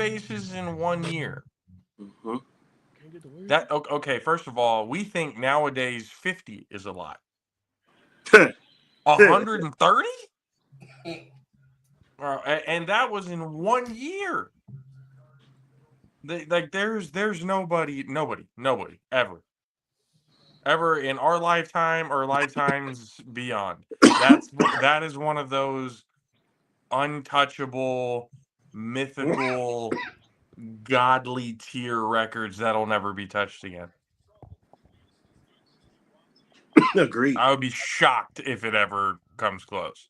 bases in 1 year. Mm-hmm. That okay? First of all, we think nowadays 50 is a lot. 130, and that was in 1 year. Like there's nobody ever in our lifetime or lifetimes beyond. That is one of those untouchable, mythical, godly tier records that'll never be touched again. Agreed. I would be shocked if it ever comes close.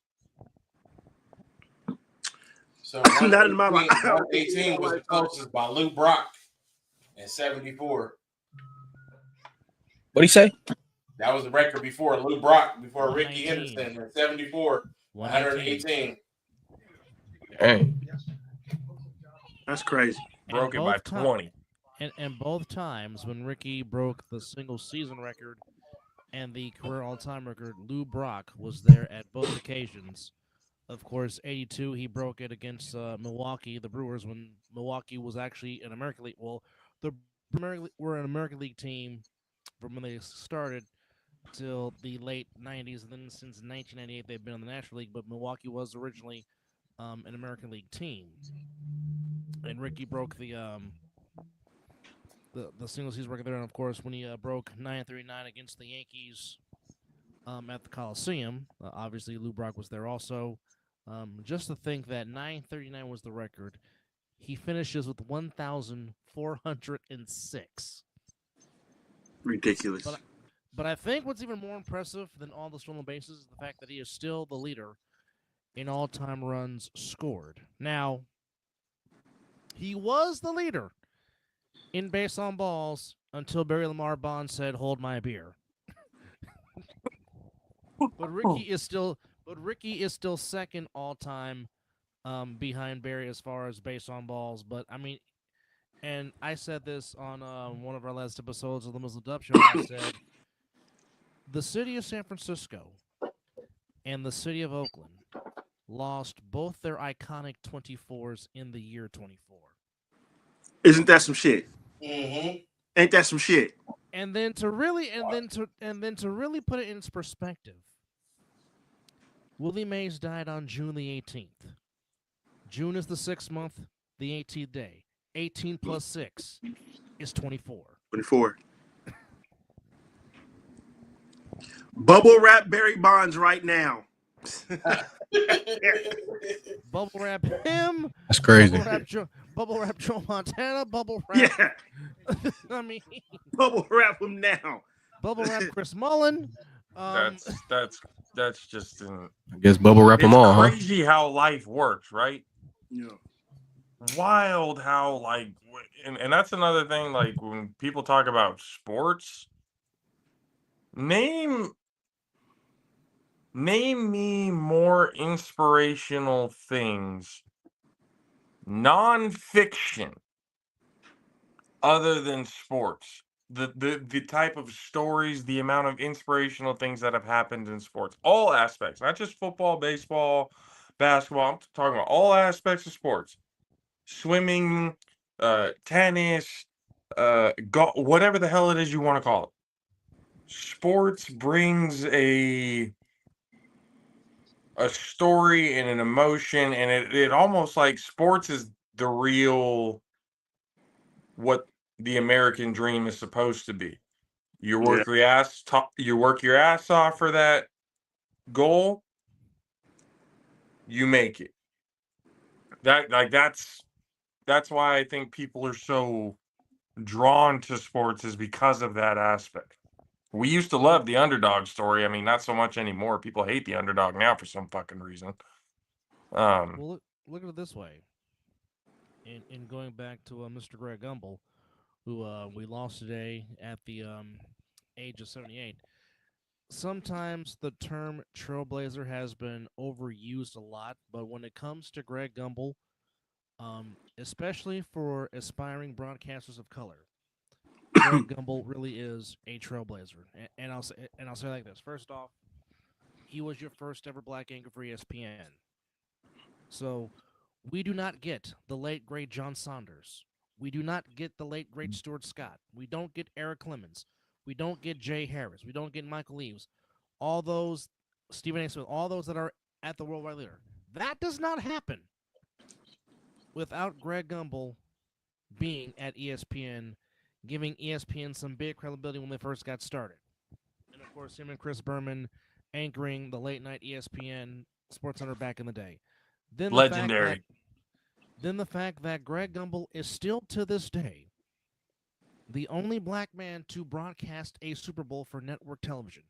So Not in my mind. 118 was the closest by Lou Brock in 74. What'd he say? That was the record before Lou Brock, before Ricky 119. Henderson in 74. 118. Hey, That's crazy. Broke it by 20. And both times when Ricky broke the single season record and the career all-time record, Lou Brock was there at both occasions. Of course, 82, he broke it against Milwaukee, the Brewers, when Milwaukee was actually an American League. Well, the were an American League team from when they started till the late 90s. And then since 1998, they've been in the National League, but Milwaukee was originally an American League team. And Ricky broke the single season record there, and of course when he broke 939 against the Yankees at the Coliseum, obviously Lou Brock was there also. Just to think that 939 was the record, he finishes with 1,406. Ridiculous. But I think what's even more impressive than all the stolen bases is the fact that he is still the leader in all-time runs scored. Now, he was the leader in base on balls until Barry Lamar Bonds said, "Hold my beer." But Ricky is still second all time behind Barry as far as base on balls. But I mean, and I said this on one of our last episodes of the Muslim Dub Show. I said the city of San Francisco and the city of Oakland lost both their iconic 24s in the year 24. Isn't that some shit? Mm-hmm. Ain't that some shit? And then to really put it in perspective, Willie Mays died on June the 18th. June is the 6th month, the 18th day. 18 plus 6 is 24. 24. Bubble wrap Barry Bonds right now. Bubble wrap him. that's crazy. Bubble wrap Joe Montana. Bubble wrap. Yeah. I mean, Bubble wrap him now. bubble wrap Chris Mullen. That's just an. I guess bubble wrap them all, huh? It's crazy how life works, right? Yeah. Wild how and that's another thing. Like when people talk about sports, name me more inspirational things, non-fiction, other than sports. The type of stories, the amount of inspirational things that have happened in sports, all aspects, not just football, baseball, basketball. I'm talking about all aspects of sports, swimming, tennis, golf, whatever the hell it is you want to call it. Sports brings a story and an emotion, and it almost like sports is the real what the American dream is supposed to be. You work your ass off for that goal, you make it. That's why I think people are so drawn to sports, is because of that aspect. We used to love the underdog story. I mean, not so much anymore. People hate the underdog now for some fucking reason. Well, look at it this way. In going back to Mr. Greg Gumbel, who we lost today at the age of 78. Sometimes the term trailblazer has been overused a lot, but when it comes to Greg Gumbel, especially for aspiring broadcasters of color, Greg Gumbel really is a trailblazer. And I'll say like this. First off, he was your first ever black anchor for ESPN. So We do not get the late great John Saunders. We do not get the late great Stuart Scott. We don't get Eric Clemens. We don't get Jay Harris. We don't get Michael Eaves. All those, Stephen A. Smith, all those that are at the worldwide leader. That does not happen without Greg Gumbel being at ESPN, giving ESPN some big credibility when they first got started. And of course, him and Chris Berman anchoring the late night ESPN SportsCenter back in the day. Then Legendary. the fact that Greg Gumbel is still to this day the only black man to broadcast a Super Bowl for network television.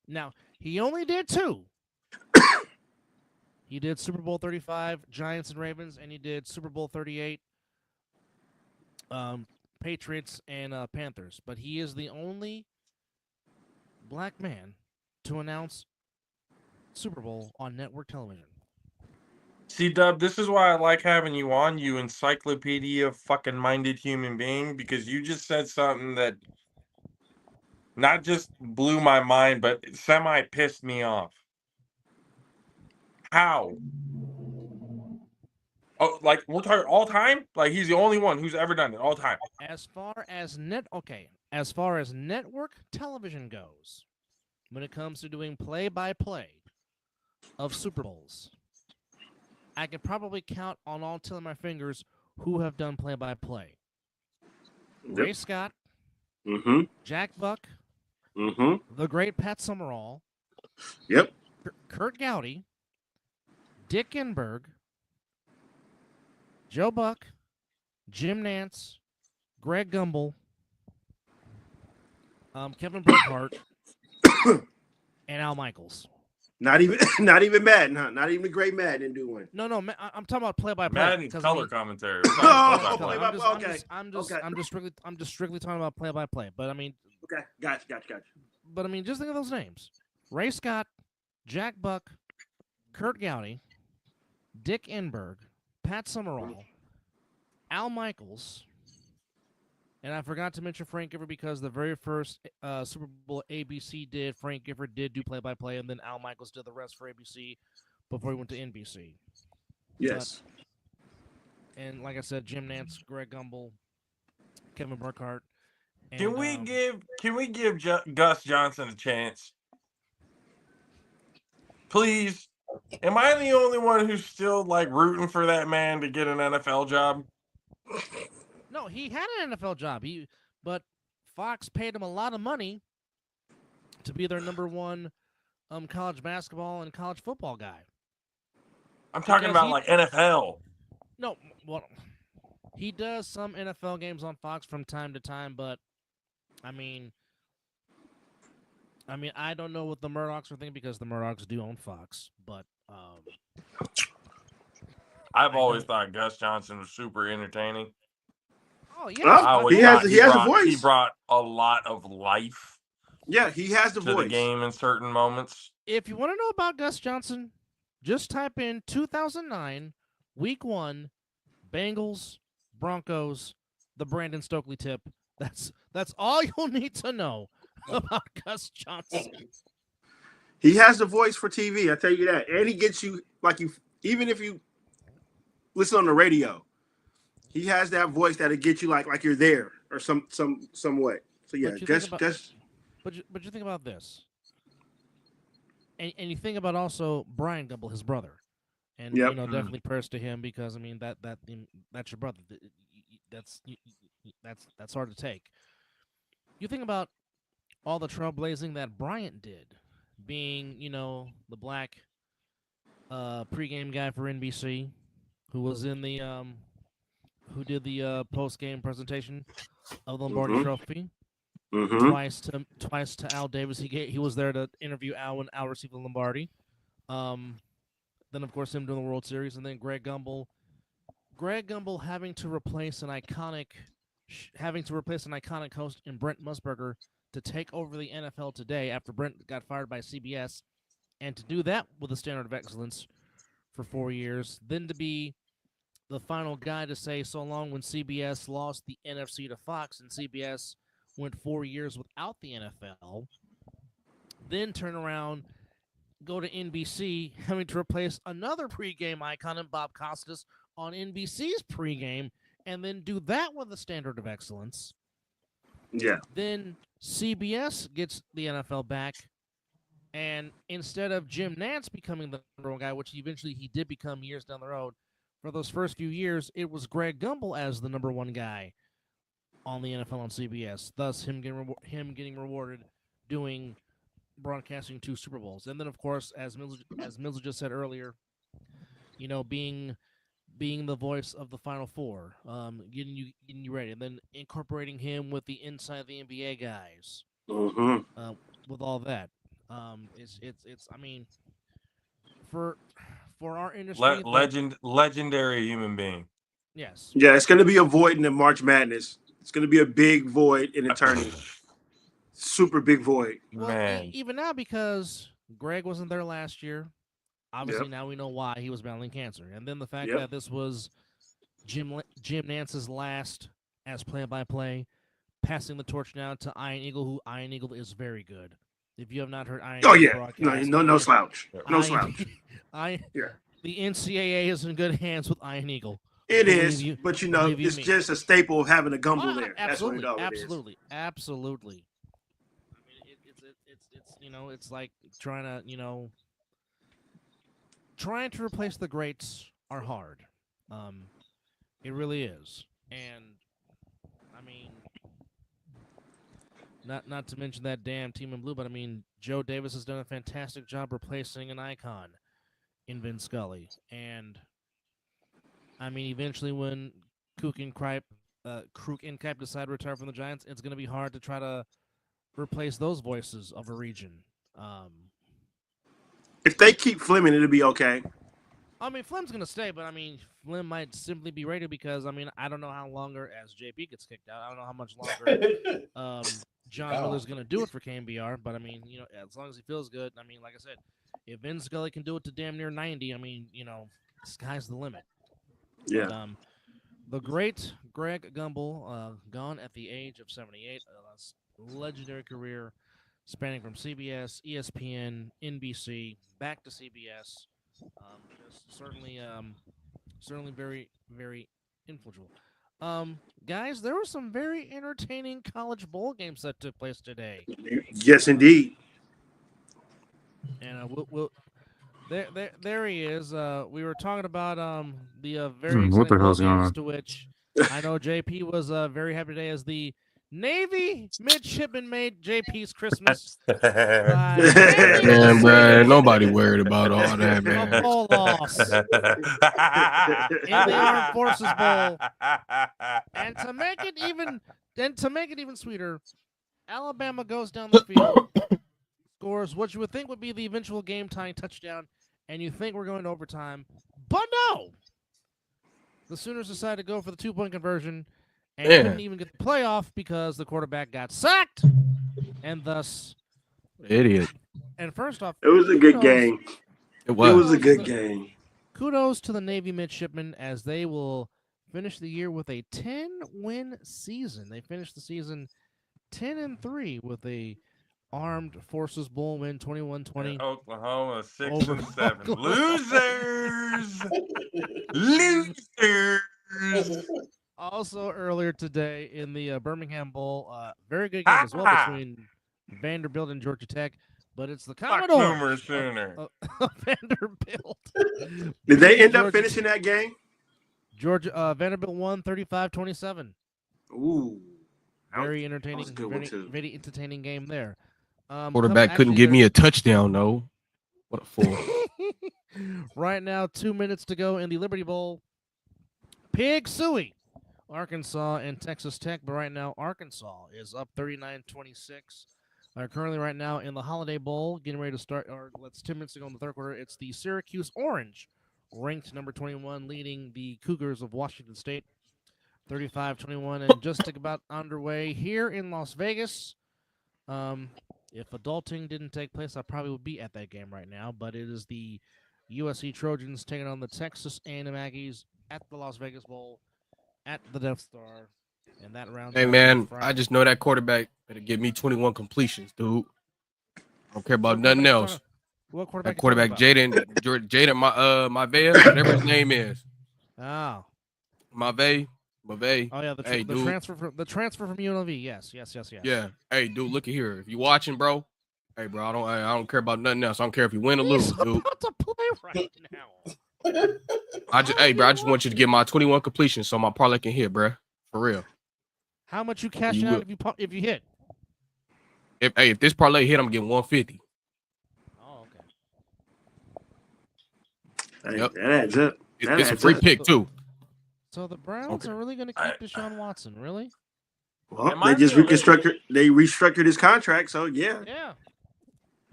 Now, he only did 2. He did Super Bowl 35, Giants and Ravens, and he did Super Bowl 38, Patriots and Panthers. But he is the only black man to announce Super Bowl on network television. See, Dub, this is why I like having you on, you encyclopedia fucking minded human being, because you just said something that not just blew my mind, but semi pissed me off. How? Oh, like we're talking all time? Like he's the only one who's ever done it all time. As far as network television goes, when it comes to doing play-by-play of Super Bowls, I could probably count on all 10 of my fingers who have done play-by-play. Ray Scott, Jack Buck, the great Pat Summerall, Kurt Gowdy, Dick Enberg, Joe Buck, Jim Nance, Greg Gumbel, Kevin Burkhardt, and Al Michaels. Not even Madden, huh? Not even the great Madden didn't do one. No, I'm talking about play-by-play. Madden color commentary. I'm just strictly talking about play-by-play. But I mean, okay, gotcha. But I mean, just think of those names: Ray Scott, Jack Buck, Kurt Gowdy, Dick Enberg, Pat Summerall, Al Michaels, and I forgot to mention Frank Gifford because the very first Super Bowl ABC did, Frank Gifford did do play-by-play, and then Al Michaels did the rest for ABC before he went to NBC. Yes. And like I said, Jim Nance, Greg Gumbel, Kevin Burkhardt. And, can we give Gus Johnson a chance? Please. Am I the only one who's still like rooting for that man to get an NFL job? No, he had an NFL job. But Fox paid him a lot of money to be their number one college basketball and college football guy. I'm talking about like NFL. No, well, he does some NFL games on Fox from time to time, but I mean, I don't know what the Murdochs are thinking because the Murdochs do own Fox, but I've always thought Gus Johnson was super entertaining. Oh yeah, he has a voice. He brought a lot of life. Yeah, he has the voice to the game in certain moments. If you want to know about Gus Johnson, just type in 2009 Week 1 Bengals Broncos, the Brandon Stokely tip. That's all you'll need to know about Gus Johnson. He has the voice for TV, I tell you that. And he gets you even if you listen on the radio, he has that voice that'll get you like you're there or some way. So yeah, Gus. But you think about this, and you think about also Brian Gumbel, his brother, and definitely prayers to him because I mean that's your brother. That's hard to take. You think about all the trailblazing that Bryant did, being the black pregame guy for NBC, who was in the who did the post-game presentation of the Lombardi Trophy. Twice to Al Davis. He was there to interview Al when Al received the Lombardi. Then of course him doing the World Series, and then Greg Gumbel having to replace an iconic host in Brent Musburger to take over the NFL today after Brent got fired by CBS, and to do that with a standard of excellence for 4 years, then to be the final guy to say so long when CBS lost the NFC to Fox and CBS went 4 years without the NFL, then turn around, go to NBC, having to replace another pregame icon in Bob Costas on NBC's pregame and then do that with a standard of excellence. Yeah. Then CBS gets the NFL back, and instead of Jim Nantz becoming the number one guy, which eventually he did become years down the road, for those first few years, it was Greg Gumbel as the number one guy on the NFL on CBS. Thus, him getting rewarded doing broadcasting 2 Super Bowls, and then of course, as Mills just said earlier, being the voice of the Final Four, getting you ready, and then incorporating him with the inside the NBA guys, with all that. It's I mean, for our industry, legendary human being. yes, Yeah, it's going to be a void in the March Madness. It's going to be a big void in the tournament. Super big void. well, Man. even now because Greg wasn't there last year. Obviously, Yep. now we know why he was battling cancer, and then the fact Yep. that this was Jim Nance's last as play-by-play, passing the torch now to Iron Eagle, who Iron Eagle is very good. If you have not heard Iron Eagle broadcast, no slouch, no slouch. The NCAA is in good hands with Iron Eagle. It is, but it's just a staple of having a Gumbel there. Absolutely, That's what absolutely. I mean, it's like trying to replace the greats are hard. It really is, and I mean, not to mention that damn team in blue, but I mean, Joe Davis has done a fantastic job replacing an icon in Vin Scully, and I mean, eventually when Kruk and Kipe decide to retire from the Giants, it's going to be hard to try to replace those voices of a region. If they keep Fleming, it'll be okay. I mean, Flem's going to stay, but I mean, Flem might simply be rated because, I mean, I don't know how longer as JP gets kicked out. I don't know how much longer John Miller's going to do it for KMBR, but I mean, as long as he feels good, I mean, like I said, if Vin Scully can do it to damn near 90, I mean, sky's the limit. Yeah. But, the great Greg Gumbel, gone at the age of 78, legendary career spanning from CBS, ESPN, NBC, back to CBS. Just certainly very, very influential. Guys, there were some very entertaining college bowl games that took place today. Yes, indeed. And we'll there he is. We were talking about the very what the exciting bowl hell's going games on? to which I know JP was very happy today as the Navy midshipman made JP's Christmas. Man, bro, nobody worried about all that, A man. bowl loss in the Armed Forces Bowl, and to make it even sweeter, Alabama goes down the field, scores what you would think would be the eventual game-tying touchdown, and you think we're going to overtime, but no. The Sooners decided to go for the 2-point conversion and couldn't even get the playoff because the quarterback got sacked, and thus Idiot. And first off, it was a good game. It was a good game. Kudos to the Navy midshipmen as they will finish the year with a 10-win season. They finished the season 10-3 with a Armed Forces Bowl win 21-20. Oklahoma 6 over and 7. Oklahoma. Losers. Also earlier today in the Birmingham Bowl, very good game as well between Vanderbilt and Georgia Tech, but it's the Commodores Sooner. Vanderbilt. Did they end up finishing that game? Vanderbilt won 35-27. Ooh. Very entertaining, good one too. very entertaining game there. Quarterback couldn't give me a touchdown, though. What a fool. Right now, 2 minutes to go in the Liberty Bowl. Pig Suey, Arkansas and Texas Tech, but right now Arkansas is up 39-26. Currently right now in the Holiday Bowl, getting ready to start, or let's 10 minutes to go in the third quarter, it's the Syracuse Orange, ranked number 21, leading the Cougars of Washington State, 35-21, and just about underway here in Las Vegas. If adulting didn't take place, I probably would be at that game right now, but it is the USC Trojans taking on the Texas A&M Aggies at the Las Vegas Bowl at the Death Star, and that round. Hey, man, I just know that quarterback better give me 21 completions, dude. I don't care about nothing else. What quarterback? That quarterback, Jaden, my Vea, whatever his name is. Oh. Mave. Oh yeah, Hey, the dude. transfer from UNLV. Yes. Yeah. Hey, dude, look at here. If you watching, bro. Hey, bro, I don't care about nothing else. I don't care if you win or lose, He's dude. about to play right now. Hey, bro, I just want you to get my 21 completion so my parlay can hit, bro. For real. How much you cashing out if you hit? If this parlay hit, I'm getting 150. Oh, okay. Hey, Yep. that adds up. That It's a adds free up. pick too. So the Browns are really going to keep Deshaun Watson, really? Well, they just restructured his contract, so yeah. Yeah.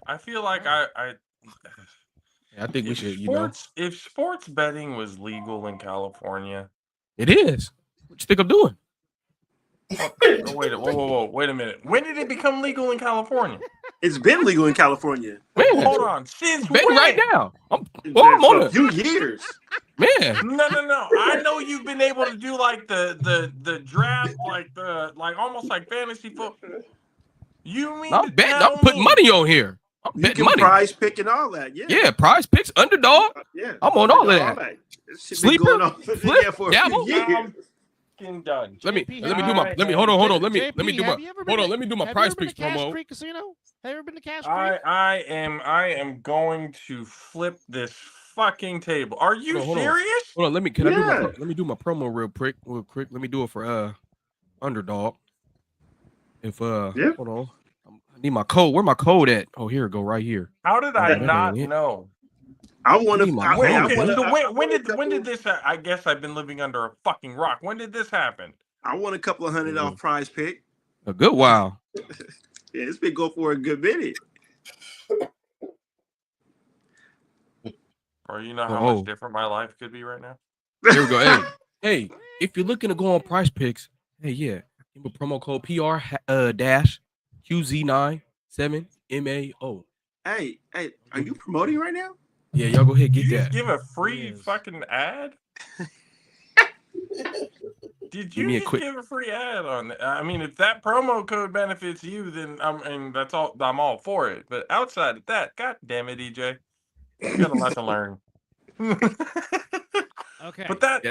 I feel like I think we should, you know. If sports betting was legal in California, it is. What you think I'm doing? Wait a minute. When did it become legal in California? It's been legal in California. Man, Hold on. Since betting when? right now. I'm for on a few years. Man. No. I know you've been able to do like the draft, like almost like fantasy football. You mean I'm putting money on here. I'm You betting can money. prize pick and all that. Yeah. Yeah, prize picks, underdog. Yeah. I'm on all of that. Sleeper, going on flip, for a dabble. few years. Done. Let me JP, do my hold on. Let me JP, do my let me do my prize picks Cash promo. Creek Casino? Have you ever been to Cash Creek? I am going to flip this fucking table. Are you serious? Hold on, let me do my promo real quick. Let me do it for underdog. If hold on. I need my code. Where my code at? Oh, here it go, right here. How did I not know? I want to. When did this? I guess I've been living under a fucking rock. When did this happen? I won a couple of $100 off prize pick. A good while. Yeah, it's been going for a good minute. Or you know how much different my life could be right now? Here we go. Hey, if you're looking to go on prize picks, give a promo code PR-QZ97MAO. Hey, are you promoting right now? Yeah, y'all go ahead and get that. Give a free fucking ad? Did you give a free ad on that? I mean, if that promo code benefits you, then that's all. I'm all for it. But outside of that, god damn it, EJ, you got a lot to learn. Okay, but that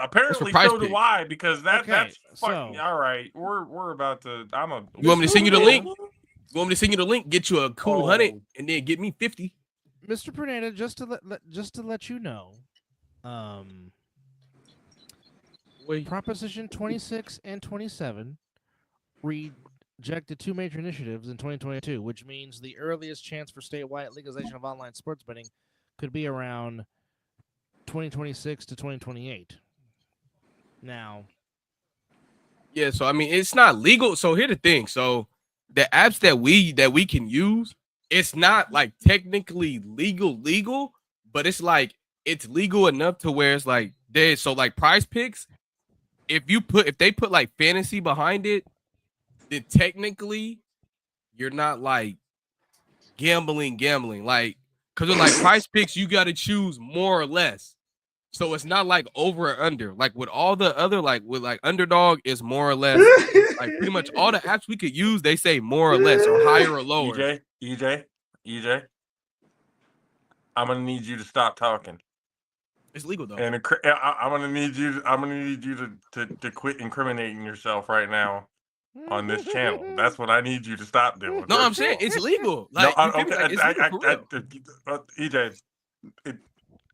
apparently so do I, because that's fucking all right. We're about to. You want me to send you the link? You want me to send you the link? Get you a cool 100, and then get me 50. Mr. Pernetta, just to let you know, Proposition 26 and 27 rejected two major initiatives in 2022, which means the earliest chance for statewide legalization of online sports betting could be around 2026 to 2028. Now, yeah, so I mean, it's not legal. So here's the thing. So the apps that we can use, it's not like technically legal, but it's like it's legal enough to where it's like so like prize picks. If they put like fantasy behind it, then technically you're not like gambling. Like, because with like prize picks, you got to choose more or less. So it's not like over or under. Like with all the other, like with like underdog is more or less. Like pretty much all the apps we could use, they say more or less or higher or lower. EJ, I'm gonna need you to stop talking. It's legal though. And I'm gonna need you to quit incriminating yourself right now on this channel. That's what I need you to stop doing. No, I'm saying it's legal. Like, EJ,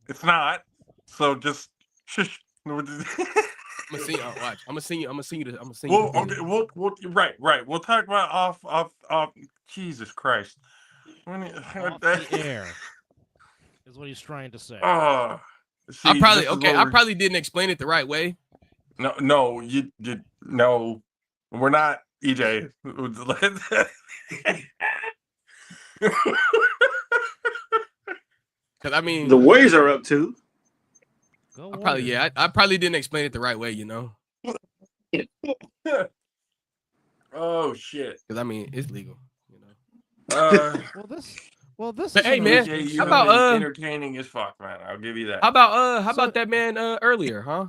it's not. So just shush. I'm gonna see you. Watch. I'm gonna see you. Well, okay. We'll right. We'll talk about off. Jesus Christ. Off the air is what he's trying to say. See, I probably didn't explain it the right way. No, you did. No, we're not EJ. Because I mean, the Warriors are up too. I probably didn't explain it the right way, you know. Oh shit! Because I mean, it's legal, you know. Well, this. But hey, man, how about entertaining as fuck, man? I'll give you that. How about that man earlier, huh?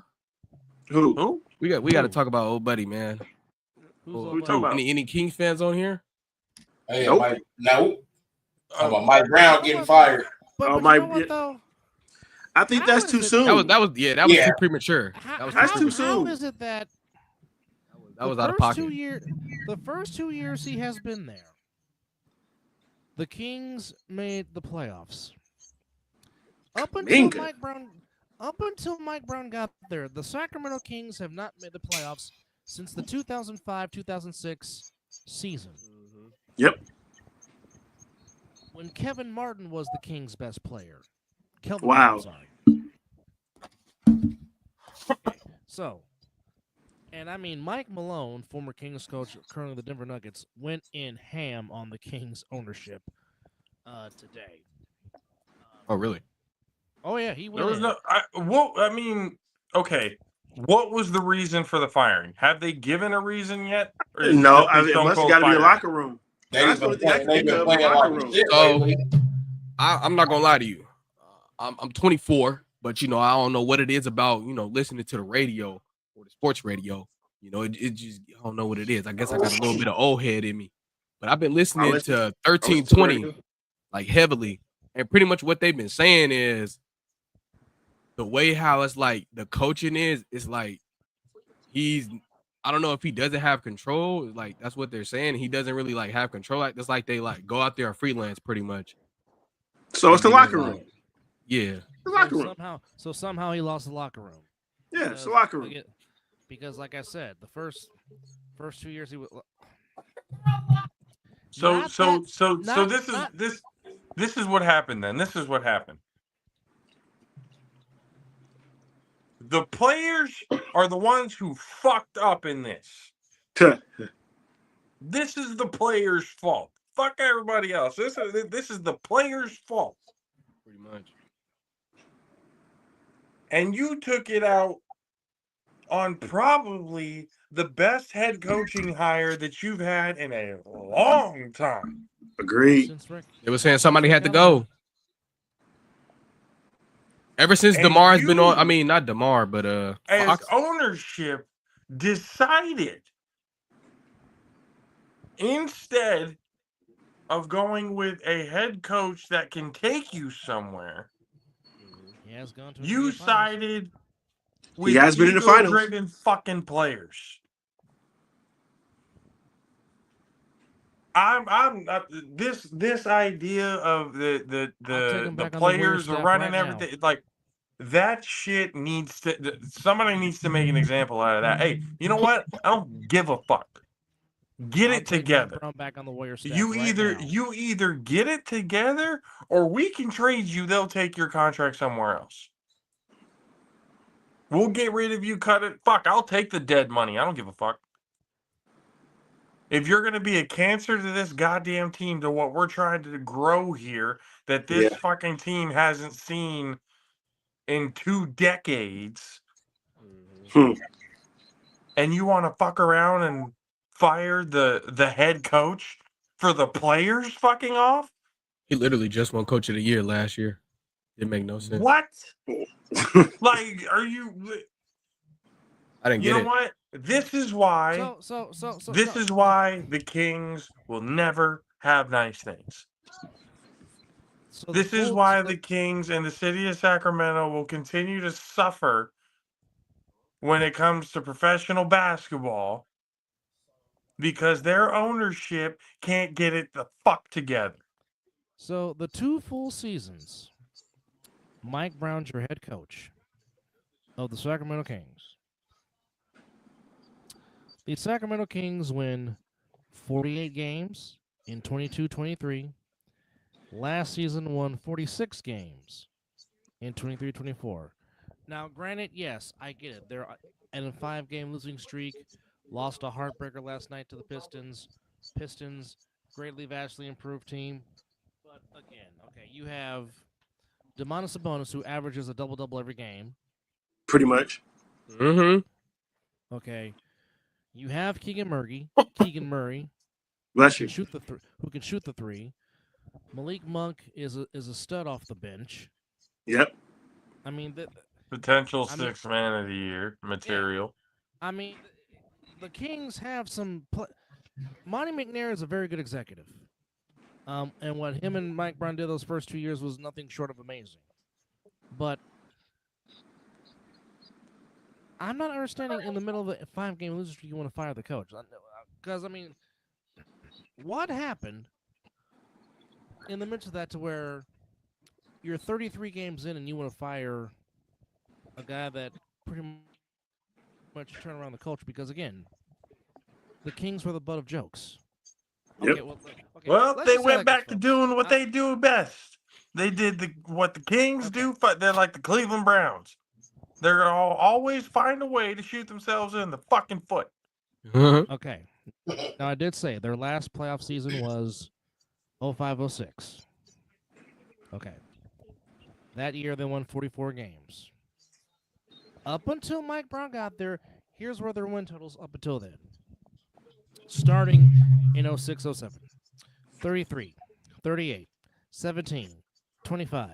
Who? We got to talk about old buddy, man. Who's talking about? Any Kings fans on here? Hey, nope. About Mike Brown getting fired. But you know what, though? I think How that's is too it- soon. That was Yeah. too premature. That was That's too premature. How soon. is it that That was out of pocket. the first 2 years he has been there, the Kings made the playoffs. Up until Minka. Mike Brown got there, the Sacramento Kings have not made the playoffs since the 2005-2006 season, Yep. when Kevin Martin was the Kings' best player. Kelvin Wow. Martin, sorry. Okay, so, and I mean, Mike Malone, former Kings coach, currently the Denver Nuggets, went in ham on the Kings ownership today. Oh, really? Oh yeah, he There went was in. no. I mean, okay. What was the reason for the firing? Have they given a reason yet, or is it No, just a it stone must have cold got to be the firing? locker room. That's the only thing I can They've think been of. playing Locker like room. shit So lately. I'm not gonna lie to you. I'm 24, but I don't know what it is about listening to the radio or the sports radio. It just I don't know what it is. I guess I got a little bit of old head in me, but I've been listening to I listen to 1320 radio. like heavily, and pretty much what they've been saying is the way how it's like the coaching is like he's I don't know if he doesn't have control. Like that's what they're saying. He doesn't really like have control. Like it's like they like go out there and freelance pretty much. So it's the And then, locker like, room. yeah. The locker room. Somehow he lost the locker room. Yeah, it's the locker room. Because, like I said, the first 2 years he was. So Not so that- so so not- this is not- this is what happened then. This is what happened. The players are the ones who fucked up in this. This is the players' fault. Fuck everybody else. This is the players' fault. Pretty much. And you took it out on probably the best head coaching hire that you've had in a long time. Agreed. Since Rick, They were saying somebody had to go. Ever since And DeMar has been on, I you, mean not DeMar, but as Fox. ownership, decided instead of going with a head coach that can take you somewhere, he has gone to. you NBA Finals. sided He with has been in the finals. ego-driven fucking players. I'm not, this idea of I'll take him the back on the Warriors players are staff running right now. everything like that shit needs to somebody needs to make an example out of that. Hey, you know what? I don't give a fuck. Get I'll it take Mike together. Brown back on the Warriors staff You right either now. you either get it together or we can trade you. They'll take your contract somewhere else. We'll get rid of you, cut it. Fuck, I'll take the dead money. I don't give a fuck. If you're going to be a cancer to this goddamn team, to what we're trying to grow here, that this fucking team hasn't seen in 2 decades, and you want to fuck around and fire the head coach for the players fucking off? He literally just won Coach of the Year last year. Didn't make no sense. What? Like, are you? I didn't You get know it. what? This is why. This is why the Kings will never have nice things. This is why the Kings and the city of Sacramento will continue to suffer when it comes to professional basketball because their ownership can't get it the fuck together. So the 2 full seasons, Mike Brown's your head coach of the Sacramento Kings. The Sacramento Kings win 48 games in 22-23. Last season won 46 games in 23-24. Now, granted, yes, I get it. They're in a 5-game losing streak. Lost a heartbreaker last night to the Pistons. Pistons, greatly, vastly improved team. But again, okay, you have Domantas Sabonis, who averages a double-double every game. Pretty much. Mm-hmm. Okay. You have Keegan Murray, Bless you. who can shoot the 3. Malik Monk is a stud off the bench. Yep. I mean, Potential 6th man of the year material. Yeah. I mean, the Kings have some. Monty McNair is a very good executive. And what him and Mike Brown did those first 2 years was nothing short of amazing. But I'm not understanding in the middle of a 5-game losing streak you want to fire the coach. Because, I mean, what happened in the midst of that to where you're 33 games in and you want to fire a guy that pretty much turned around the culture? Because, again, the Kings were the butt of jokes. Yep. Well, let's they just see how went that back goes, to folks. doing what they do best. They did what the Kings Okay. do. They're like the Cleveland Browns. They're gonna always find a way to shoot themselves in the fucking foot. Okay. Now, I did say their last playoff season was 05-06. Okay. That year, they won 44 games. Up until Mike Brown got there, here's where their win totals up until then. Starting in 06-07. 33, 38, 17, 25,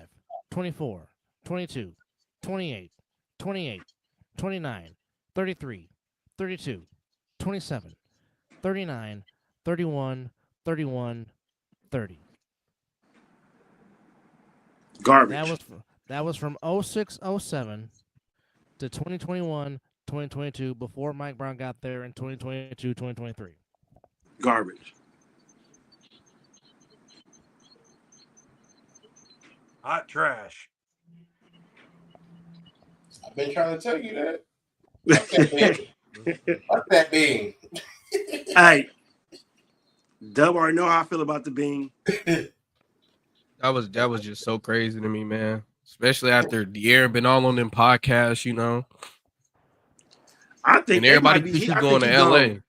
24, 22, 28, 28, 29, 33, 32, 27, 39, 31, 31, 30. Garbage. That was from 06-07 to 2021-2022 before Mike Brown got there in 2022-2023. Garbage. Hot trash. I've been trying to tell you that. Fuck that bean. Hey, Dub already know how I feel about the bean. That was just so crazy to me, man. Especially after De'Aaron been all on them podcasts, you know. I think And they everybody might be. thinks he's I going think to he's LA. going.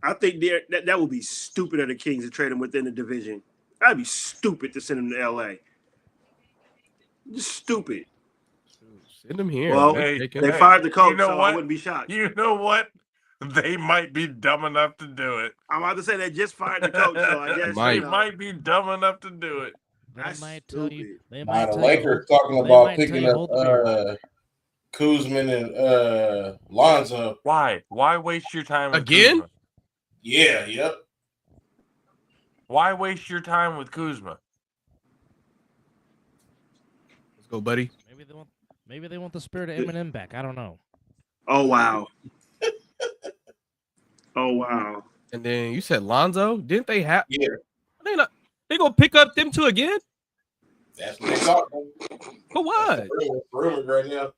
I think that would be stupid of the Kings to trade him within the division. That'd be stupid to send him to LA. Just stupid. Send him here. Well, Hey, they fired the coach, you know so what? I wouldn't be shocked. You know what? They might be dumb enough to do it. I'm about to say they just fired the coach, so I guess Might. They might be dumb enough to do it. They That's might tell you. stupid. They Nah, might the tell Lakers you. talking They about might tell picking you, up hold the beer. Kuzman and Lonzo. Why? Why waste your time with Again? Kuzma? Yeah, yep. Why waste your time with Kuzma? Let's go, buddy. Maybe they want the spirit of Eminem back. I don't know. Oh wow. Oh wow. And then you said Lonzo. Didn't they have? Yeah. They gonna pick up them two again? That's what they talking. For what? Rumors right now.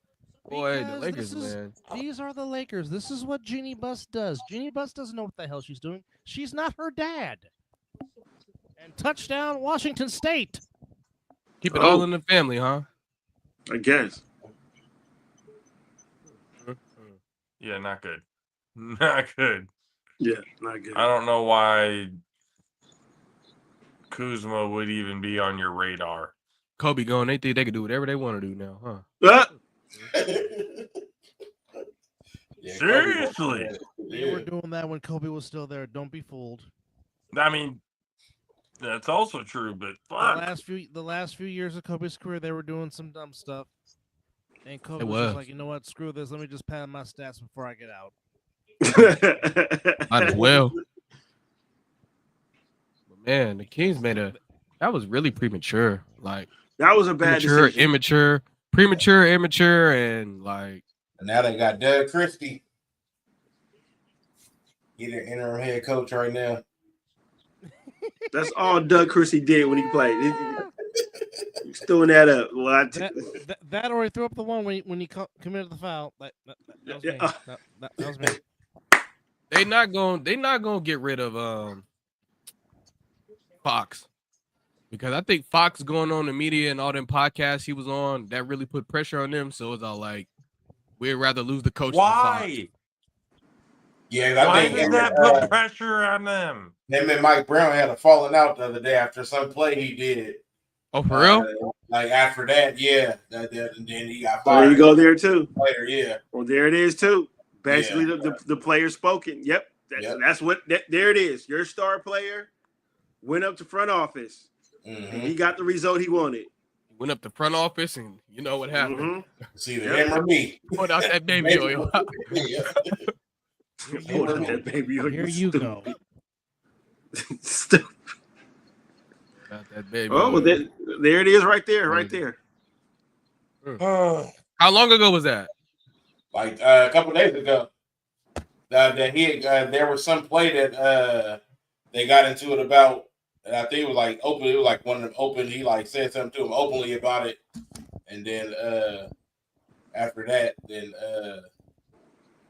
Boy, the Because Lakers, man. These are the Lakers. This is what Jeannie Buss does. Jeannie Buss doesn't know what the hell she's doing. She's not her dad. And touchdown, Washington State. Keep it all in the family, huh? I guess. Yeah, not good. Not good. Yeah, not good. I don't know why Kuzma would even be on your radar. Kobe going. They think they can do whatever they want to do now, huh? Yeah, Seriously? They were doing that when Kobe was still there. Don't be fooled. I mean, that's also true, but fuck. The last few years of Kobe's career, they were doing some dumb stuff. And Kobe It was was. just like, you know what? Screw this. Let me just pad my stats before I get out. Might as well. But man, the Kings that was really premature. Like That was a bad decision. immature, and like. And now they got Doug Christie. He's their interim head coach right now. That's all Doug Christie did when he played. He's throwing that up. Well, That or he threw up the one when he committed the foul. That was me. That was me. They not gonna get rid of Fox, because I think Fox going on the media and all them podcasts he was on, that really put pressure on them. So it's all like, we'd rather lose the coach. Why? Yeah, Why I think does that put pressure on them? him and Mike Brown had a falling out the other day after some play he did. Oh, for real? Like after that, yeah. And then he got there fired. you go there too. Later, yeah. Well, there it is too. Basically, the player spoken. Yep. That's what. There it is. Your star player went up to front office. Mm-hmm. And he got the result he wanted. Went up to front office, and you know what happened. Mm-hmm. It's either him or me. Put out that baby oil. Hold on, that baby oil. Here you go. Stupid. Got that baby Oh, well, oil. there it is right there, right there. How long ago was that? like a couple days ago. That there was some play that they got into it about, and I think it was like open. It was like one of them open. He like said something to him openly about it, and then after that, then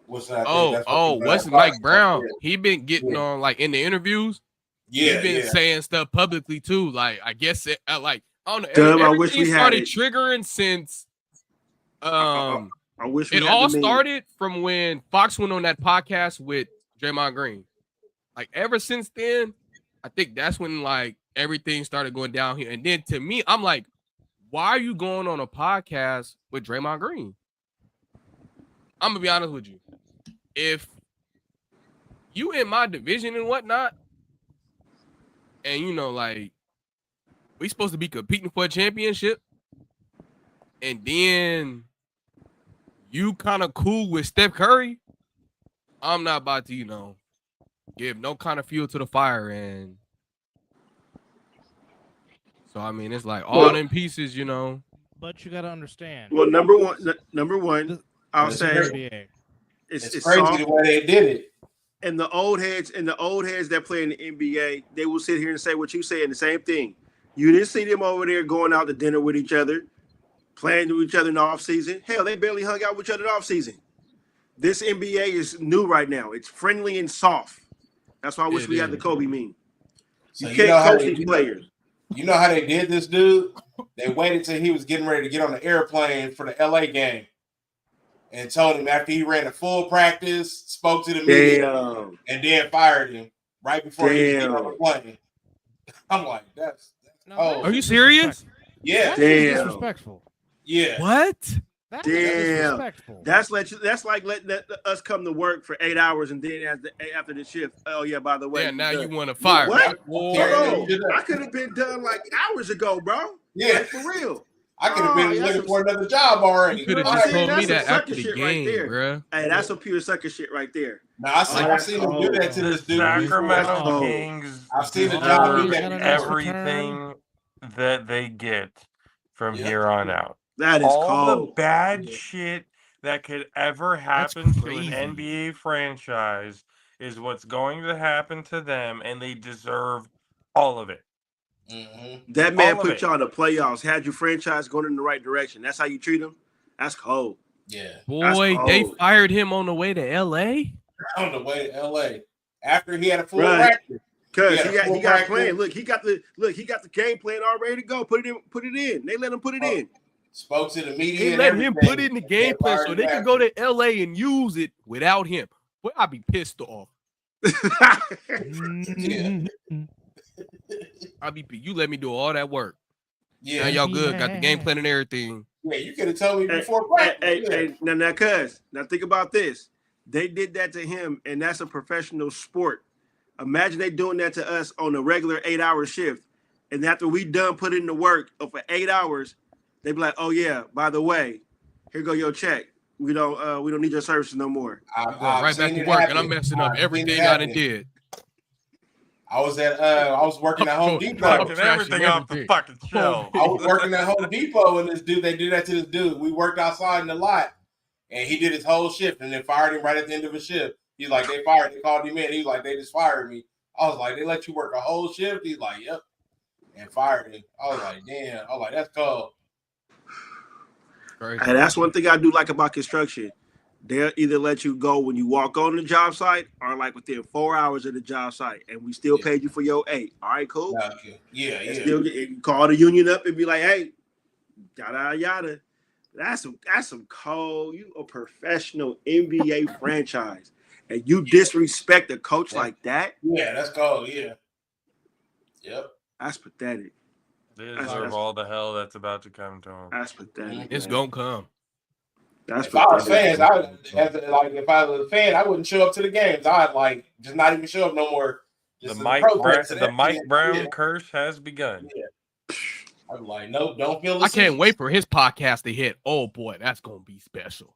what's that? I think that's what what's Fox Mike Brown? He been getting on like in the interviews. He been saying stuff publicly too. Like I guess it like I don't know. Dub, I wish Everything we had started it. triggering since I wish we it had all the meme. started from when Fox went on that podcast with Draymond Green. Like ever since then, I think that's when like everything started going downhill. And then to me, I'm like, why are you going on a podcast with Draymond Green? I'm gonna be honest with you. If you in my division and whatnot, and you know, like we supposed to be competing for a championship, and then you kind of cool with Steph Curry, I'm not about to, give no kind of fuel to the fire. And so I mean, it's like all them pieces, But you got to understand. Well, number one, I'll say NBA. It's crazy soft. the way they did it. And the old heads that play in the NBA, they will sit here and say what you say and the same thing. You didn't see them over there going out to dinner with each other, playing with each other in the offseason. Hell, they barely hung out with each other in the offseason. This NBA is new right now. It's friendly and soft. That's why I wish we had the Kobe meme. So you can't coach these players. You know how they did this, dude? They waited till he was getting ready to get on the airplane for the LA game and told him after he ran a full practice, spoke to the media, and then fired him right before he was getting on the plane. I'm like, that's Are you serious? Yeah. That's disrespectful. Yeah. What? That's disrespectful. That's like letting us come to work for 8 hours and then after the shift, oh yeah, by the way. Yeah, now you want to fire. What? I could have been done like hours ago, bro. Yeah, like, for real. I could have been looking for another job already. You could have just told me that after the game, right bro. Hey, that's some pure sucker shit right there. Now I've seen him do that to this dude. Sacramento Kings. I've seen the job do that. Everything that they get from here on out. That is all the bad shit that could ever happen to an NBA franchise is what's going to happen to them, and they deserve all of it. Mm-hmm. That man put y'all in the playoffs, had your franchise going in the right direction. That's how you treat him? That's cold. Yeah. Boy, they fired him on the way to LA? On the way to LA. After he had a full practice. Because he got playing. Look, he got the game plan all ready to go. Put it in. They let him put it in. Spoke to the media. They let him put it in the game plan so they could go to LA and use it without him. Boy, I'd be pissed off. You let me do all that work. Yeah, now y'all good. Got the game plan and everything. Yeah, you could have told me before practice. Now think about this. They did that to him, and that's a professional sport. Imagine they doing that to us on a regular 8-hour shift, and after we done put in the work for 8 hours, they be like, "Oh yeah, by the way, here go your check. We don't need your services no more." I'm going right back to work, and I'm messing up everything I done did. I was working at Home Depot. Everything off the fucking shelf. I was working at Home Depot, and they did that to this dude. We worked outside in the lot, and he did his whole shift, and then fired him right at the end of his shift. He's like, they called him in. He was like, they just fired me. I was like, they let you work a whole shift? He's like, yep, and fired him. I was like, damn. I was like, that's cold. And that's one thing I do like about construction. They'll either let you go when you walk on the job site or like within 4 hours of the job site, and we still paid you for your 8. All right, cool. Yeah. Still call the union up and be like, hey, yada yada. That's some cold. You a professional NBA franchise, and you disrespect a coach like that. Yeah, that's cold. Yeah. Yep. That's pathetic. They deserve all the hell that's about to come to them. That's pathetic. It's gonna come. If I was fans, if I was a fan, I wouldn't show up to the games. I'd just not even show up no more. The Mike Brown curse has begun. Yeah. I'm like, nope, don't feel. I can't wait for his podcast to hit. Oh boy, that's gonna be special.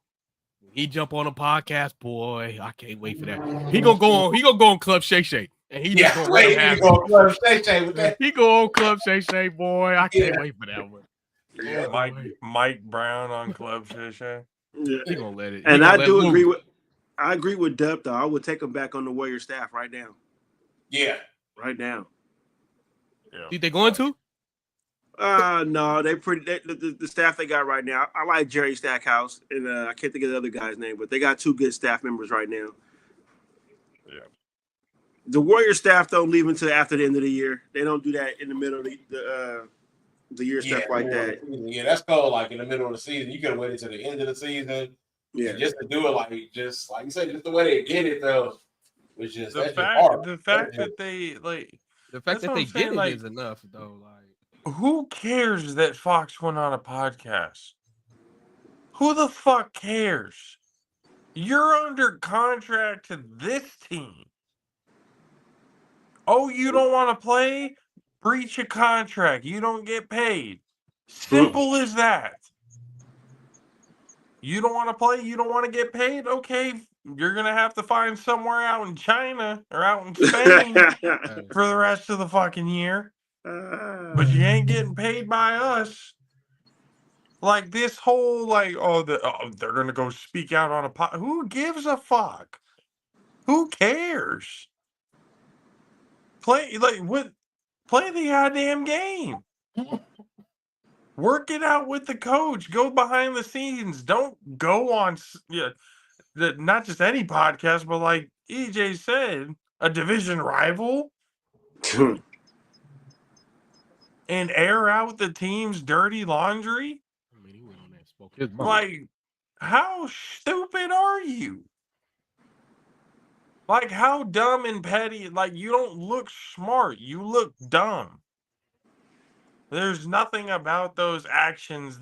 He jump on a podcast, boy. I can't wait for that. He gonna go on Club Shay Shay, and he just gonna go on Club Shay Shay with that. He go on Club Shay Shay, boy. I can't wait for that one. Yeah, Mike Brown on Club Shay Shay. Yeah. He gonna let it. He And gonna I let do loose. agree with Dub though. I would take him back on the Warrior staff right now. Yeah. Right now. Yeah. Think they going to? No, the staff they got right now. I like Jerry Stackhouse and I can't think of the other guy's name, but they got two good staff members right now. Yeah. The Warrior staff don't leave until after the end of the year. They don't do that in the middle of the year Yeah, stuff like that. Yeah, that's cold. Like in the middle of the season, you could have waited to the end of the season. Yeah. And just to do it just like you said, just the way they did it though, was just The that's just hard. fact that they like The fact that's that what they I'm saying, did it like, is enough, though. Like, who cares that Fox went on a podcast? Who the fuck cares? You're under contract to this team. Oh, you don't want to play? Breach a contract. You don't get paid. Simple as that. You don't want to play? You don't want to get paid? Okay, you're going to have to find somewhere out in China or out in Spain for the rest of the fucking year. But you ain't getting paid by us. Like this whole they're gonna go speak out on a pod. Who gives a fuck? Who cares? Play Play the goddamn game. Work it out with the coach. Go behind the scenes. Don't go on not just any podcast, but like EJ said, a division rival and air out the team's dirty laundry. I mean, he went on there and spoke his mind. Like, how stupid are you? Like, how dumb and petty? Like, you don't look smart. You look dumb. There's nothing about those actions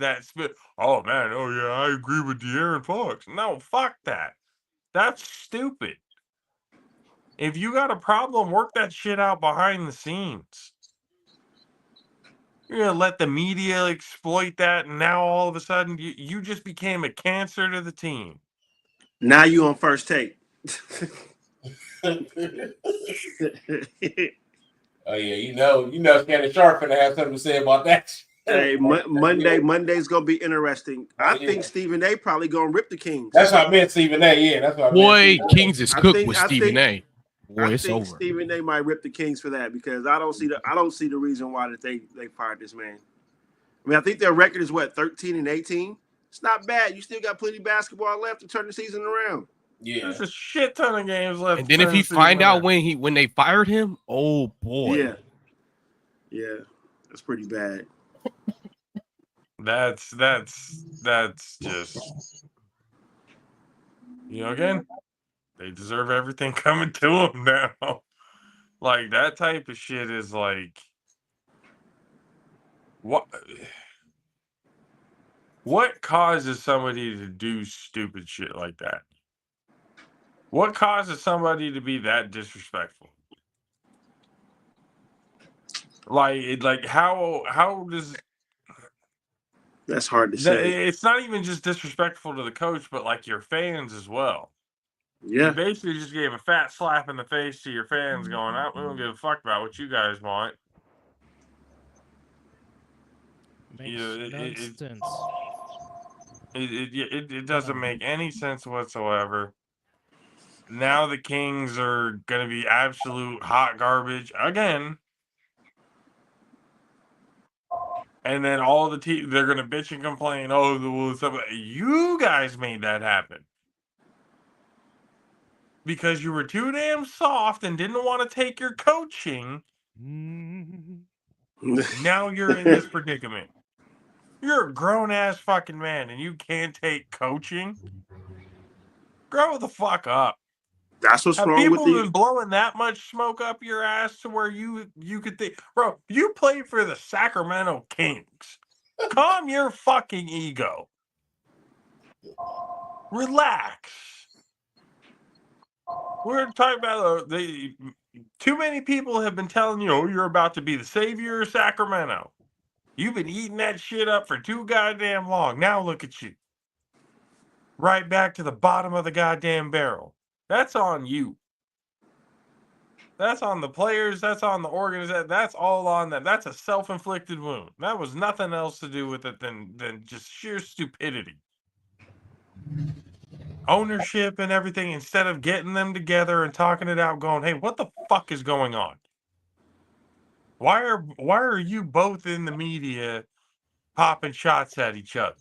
oh man, oh yeah, I agree with De'Aaron Fox. No, fuck that. That's stupid. If you got a problem, work that shit out behind the scenes. You're gonna let the media exploit that, and now all of a sudden you just became a cancer to the team. Now you on First Take. Oh yeah, you know, Shannon Sharp gonna have something to say about that. Hey, Monday's gonna be interesting. I think Stephen A. probably gonna rip the Kings. That's what I meant, Stephen A. Yeah, that's what I meant. Boy, Kings is cooked with Stephen A. Boy, I it's think over. Stephen A. might rip the Kings for that because I don't see the reason why that they fired this man. I mean, I think their record is what 13-18. It's not bad. You still got plenty of basketball left to turn the season around. Yeah, There's a shit ton of games left. And then if he find out when they fired him, oh boy. Yeah, that's pretty bad. That's just, again, they deserve everything coming to them now. Like, that type of shit is like, what causes somebody to do stupid shit like that? What causes somebody to be that disrespectful? Like how does That's hard to say. it's not even just disrespectful to the coach, but like your fans as well. Yeah, You basically just gave a fat slap in the face to your fans, going, "We don't give a fuck about what you guys want." Makes no sense. It doesn't make any sense whatsoever. Now the Kings are gonna be absolute hot garbage again. And then all the they're gonna bitch and complain. Oh, you guys made that happen because you were too damn soft and didn't want to take your coaching. Now you're in this predicament. You're a grown ass fucking man and you can't take coaching. Grow the fuck up. That's what's Have wrong with people been blowing that much smoke up your ass to where you could think, bro, you played for the Sacramento Kings. Calm your fucking ego. Relax. We're talking about too many people have been telling you, you're about to be the savior of Sacramento. You've been eating that shit up for too goddamn long. Now look at you. Right back to the bottom of the goddamn barrel. That's on you. That's on the players. That's on the organization. That's all on them. That's a self-inflicted wound. That was nothing else to do with it than just sheer stupidity. ownership and everything, instead of getting them together and talking it out, going, "Hey, what the fuck is going on? Why are you both in the media popping shots at each other?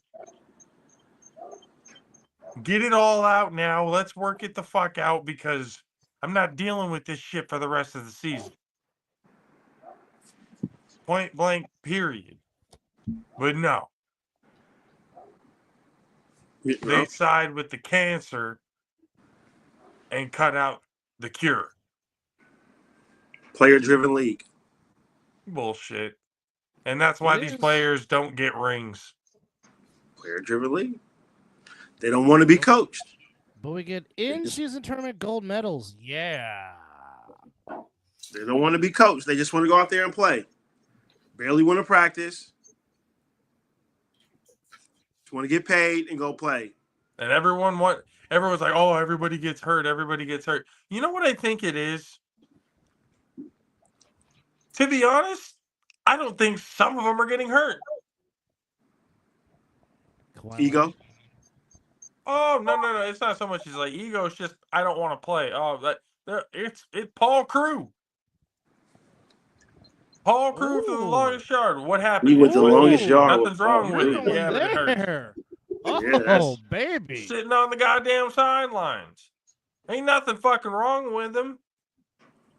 Get it all out now. Let's work it the fuck out because I'm not dealing with this shit for the rest of the season." Point blank, period. But no, they side with the cancer and cut out the cure. Player-driven league. Bullshit. And that's why these players don't get rings. Player-driven league. They don't want to be coached. But we get in-season tournament gold medals. Yeah. They don't want to be coached. They just want to go out there and play. Barely want to practice. Just want to get paid and go play. And everyone's like, "Oh, everybody gets hurt. Everybody gets hurt." You know what I think it is? To be honest, I don't think some of them are getting hurt. Ego? Oh, no. It's not so much as like ego. It's just I don't want to play. Oh, it's Paul Crew. Paul Crew for the longest yard. What happened? He went the longest yard. Nothing's wrong with it. Yeah, but it hurts. Oh, baby. Sitting on the goddamn sidelines. Ain't nothing fucking wrong with him.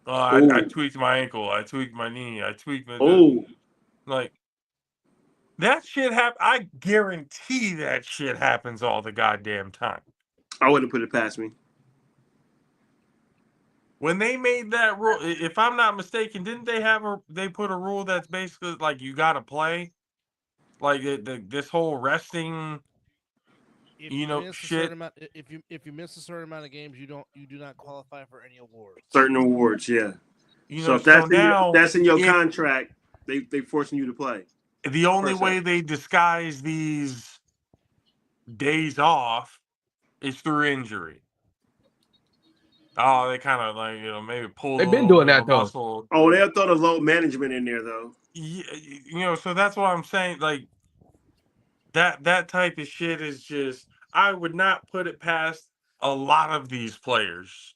I tweaked my ankle. I tweaked my knee. I tweaked my... Like, that shit happens. I guarantee that shit happens all the goddamn time. I wouldn't put it past me. When they made that rule, if I'm not mistaken, didn't they put a rule that's basically like you got to play? Like this whole resting... shit. If you miss a certain amount of games, you do not qualify for any awards. Certain awards, yeah. So if that's in your contract, they forcing you to play. The only way they disguise these days off is through injury. Oh, they kind of like maybe pull. They've been doing that though. Muscle. Oh, they'll throw the load management in there though. Yeah, so that's what I'm saying. Like that type of shit is just. I would not put it past a lot of these players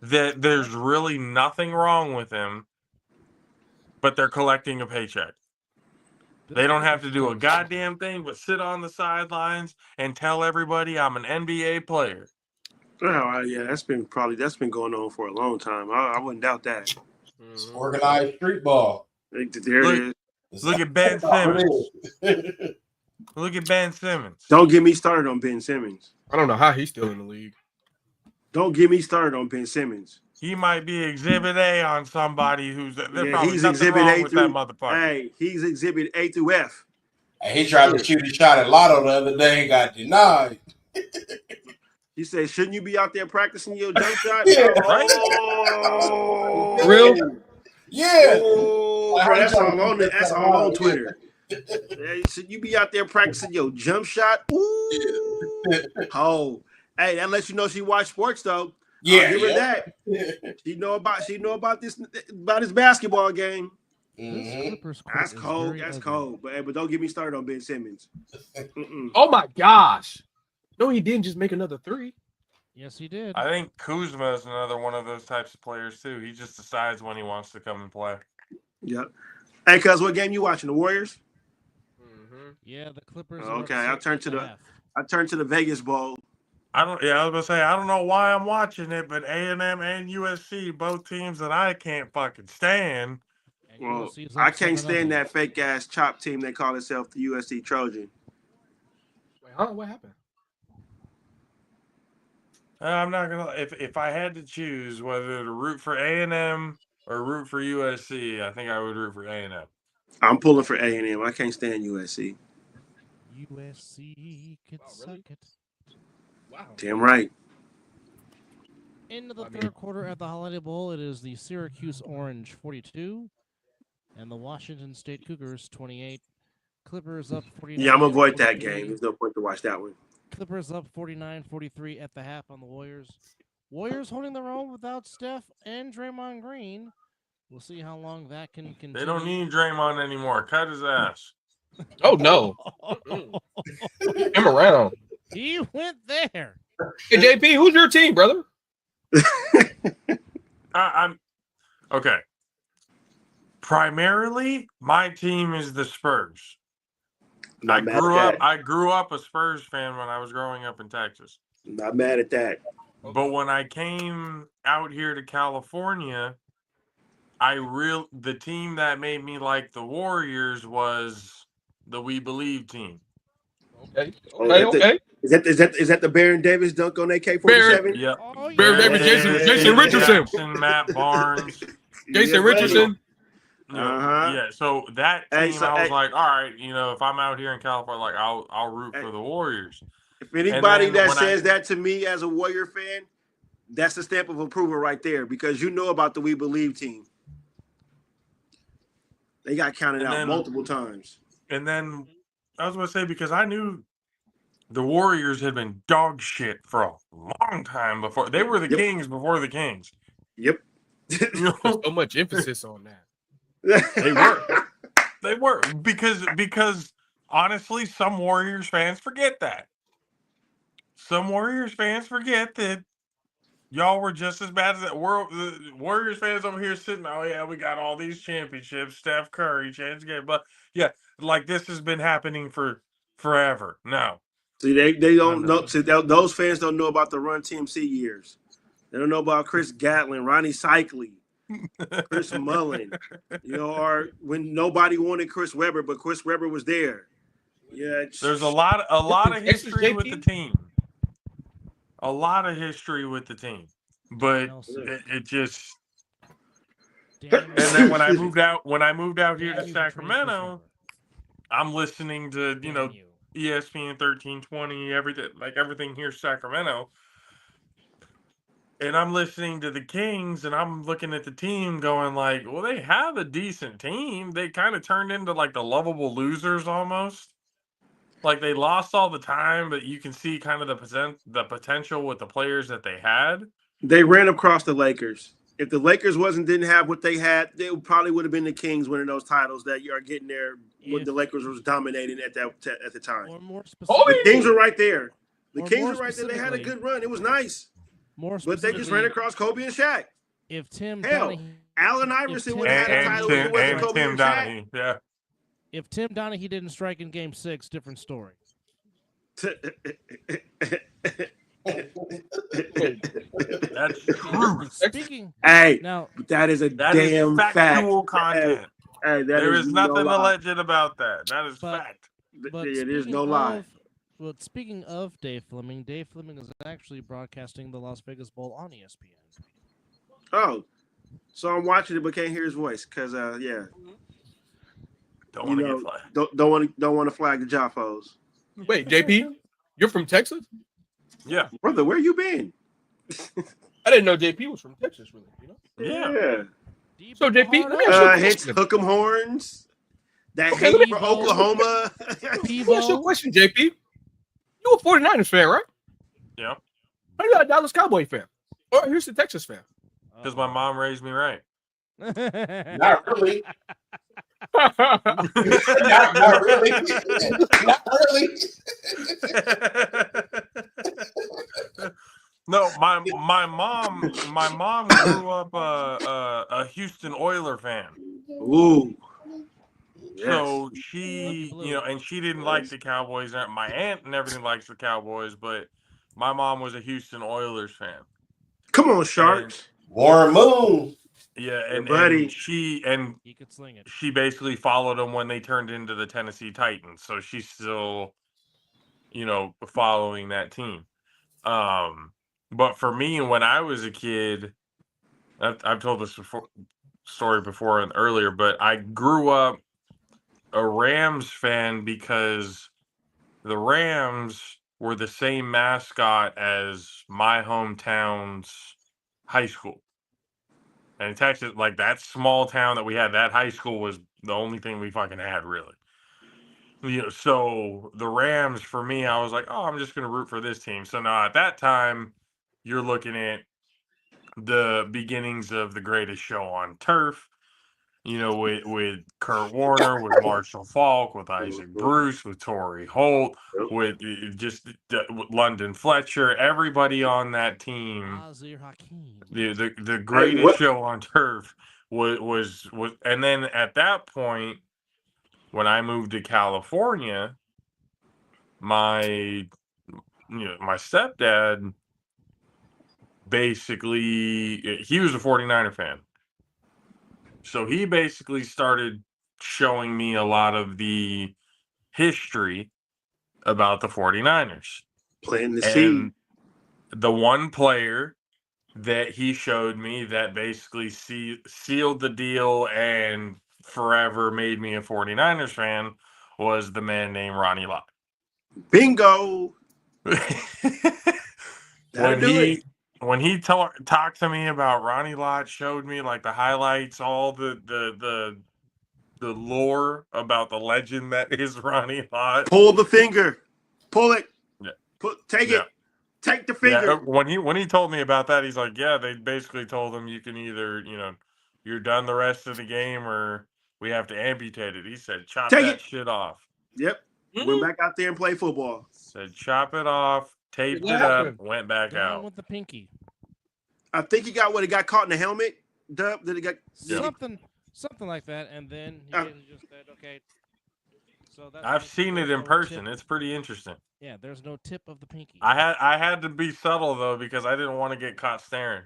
that there's really nothing wrong with them, but they're collecting a paycheck. They don't have to do a goddamn thing but sit on the sidelines and tell everybody I'm an NBA player. Oh, yeah, that's been going on for a long time. I wouldn't doubt that. It's organized street ball. There it is. Look at Ben Simmons. Look at Ben Simmons. Don't get me started on Ben Simmons. I don't know how he's still in the league. Don't get me started on Ben Simmons. He might be Exhibit A on somebody who's. He's Exhibit A through that motherfucker. Hey, he's Exhibit A through F. He tried to shoot a shot at Lotto the other day and got denied. He said, "Shouldn't you be out there practicing your jump shot?" Right? Real? Yeah. That's all on Twitter. Should you be out there practicing your jump shot? Ooh. Oh, hey, that lets you know she watched sports though. Yeah, give her that. She know about this basketball game. Mm-hmm. That's cold. That's cold. But don't get me started on Ben Simmons. Oh my gosh! No, he didn't just make another three. Yes, he did. I think Kuzma is another one of those types of players too. He just decides when he wants to come and play. Yep. Hey, cuz, what game you watching? The Warriors? Yeah, the Clippers. Okay, I turned to the Vegas Bowl. I was gonna say I don't know why I'm watching it, but A&M and USC, both teams that I can't fucking stand. Well, I can't stand that fake ass chop team they call themselves the USC Trojan. Wait, huh? What happened? I'm not gonna. If I had to choose whether to root for A&M or root for USC, I think I would root for A&M. I'm pulling for A&M. I can't stand USC. USC could suck it. Wow. Damn right. Into the third quarter at the Holiday Bowl, it is the Syracuse Orange 42 and the Washington State Cougars 28. Clippers up 49. Yeah, I'm gonna avoid that game. There's no point to watch that one. Clippers up 49-43 at the half on the Warriors. Warriors holding their own without Steph and Draymond Green. We'll see how long that can continue. They don't need Draymond anymore. Cut his ass. Oh no. Him around. He went there. Hey, JP, who's your team, brother? I'm okay. Primarily, my team is the Spurs. Not mad at that. I grew up a Spurs fan when I was growing up in Texas. Not mad at that. But when I came out here to California, the team that made me like the Warriors was the We Believe team. Okay. Oh, Okay. is that the Baron Davis dunk on AK-47? Yep. Oh, Baron Davis, Jason Richardson. Jackson, Matt Barnes. Jason buddy. Richardson. Yeah. So that team, Hey, I was like, all right, if I'm out here in California, like I'll root for the Warriors. If anybody then that when says that to me as a Warrior fan, that's the stamp of approval right there, because you know about the We Believe team. They got counted out multiple times. And then I was going to say, because I knew the Warriors had been dog shit for a long time before. They were the Kings before the Kings. Yep. You There's know? so much emphasis on that. They were. They were. Because honestly, some Warriors fans forget that. Some Warriors fans forget that y'all were just as bad as that. The Warriors fans over here sitting, oh yeah, we got all these championships, Steph Curry, chance game, but yeah, like this has been happening for forever. No. See, they don't know. See, those fans don't know about the Run TMC years. They don't know about Chris Gatlin, Ronnie Cycli, Chris Mullen. Or when nobody wanted Chris Webber, but Chris Webber was there. Yeah, There's a lot of Texas history JP? with the team. A lot of history with the team, but it just. And then when I moved out here to Sacramento, I'm listening to ESPN 1320, everything here Sacramento, and I'm listening to the Kings, and I'm looking at the team, going like, well, they have a decent team. They kind of turned into like the lovable losers almost. Like they lost all the time, but you can see kind of the potential with the players that they had. They ran across the Lakers. If the Lakers didn't have what they had, they probably would have been the Kings winning those titles that you are getting there when the Lakers was dominating at the time. Or more the Kings were right there. The or Kings more were right there. They had a good run. It was nice. But they just ran across Kobe and Shaq. If Tim Hell, Donaghy, Allen Iverson would have had a title if it wasn't Kobe Tim and Shaq. Donaghy, yeah. If Tim Donaghy didn't strike in Game 6, different story. That's true. That is a damn factual fact. content. There is nothing alleged about that. That is fact. But there's no lie. But speaking of Dave Fleming is actually broadcasting the Las Vegas Bowl on ESPN. Oh, so I'm watching it but can't hear his voice because yeah. Don't want to get flagged. Don't want to flag the Jaffos. Wait, JP, you're from Texas? Yeah, brother, where you been? I didn't know JP was from Texas, really. Yeah. So JP, hence hook 'em horns. That hate for Oklahoma. Let me ask you a question, JP. You a 49ers fan, right? Yeah. Are you a Dallas Cowboy fan? Or here's the Texas fan? Because my mom raised me right. Not really. not really. Not really. No, my mom grew up a Houston Oiler fan. Ooh. So she, and she didn't like the Cowboys. My aunt and everything likes the Cowboys, but my mom was a Houston Oilers fan. Come on, Sharks. Warren Moon. Yeah, and she he could sling it. She basically followed them when they turned into the Tennessee Titans. So she's still, following that team. But for me, when I was a kid, I've told this story before and earlier, but I grew up a Rams fan because the Rams were the same mascot as my hometown's high school. And in Texas, like that small town that we had, that high school was the only thing we fucking had, really. So the Rams, for me, I was like, oh, I'm just going to root for this team. So now at that time, you're looking at the beginnings of the greatest show on turf. with Kurt Warner, with Marshall Faulk, with Isaac Bruce, with Torrey Holt, with with London Fletcher, everybody on that team. Azir Hakim. The greatest show on turf was, and then at that point, when I moved to California, my stepdad basically, he was a 49er fan. So he basically started showing me a lot of the history about the 49ers. Planting the And seed. the one player that he showed me that basically sealed the deal and forever made me a 49ers fan was the man named Ronnie Lott. Bingo. when he talked to me about Ronnie Lott, showed me like the highlights, all the lore about the legend that is Ronnie Lott. Pull the finger. Pull it. Yeah. Take it. Take the finger. Yeah, when he told me about that, he's like, yeah, they basically told him you can either, you're done the rest of the game or we have to amputate it. He said, chop that shit off. Yep. Went back out there and played football. Said, chop it off, taped it up, went back out. With the pinky. I think he got caught in the helmet. Dub, did he get something like that, and then he just said, okay. So I've seen it in person. It's pretty interesting. Yeah, there's no tip of the pinky. I had to be subtle though because I didn't want to get caught staring.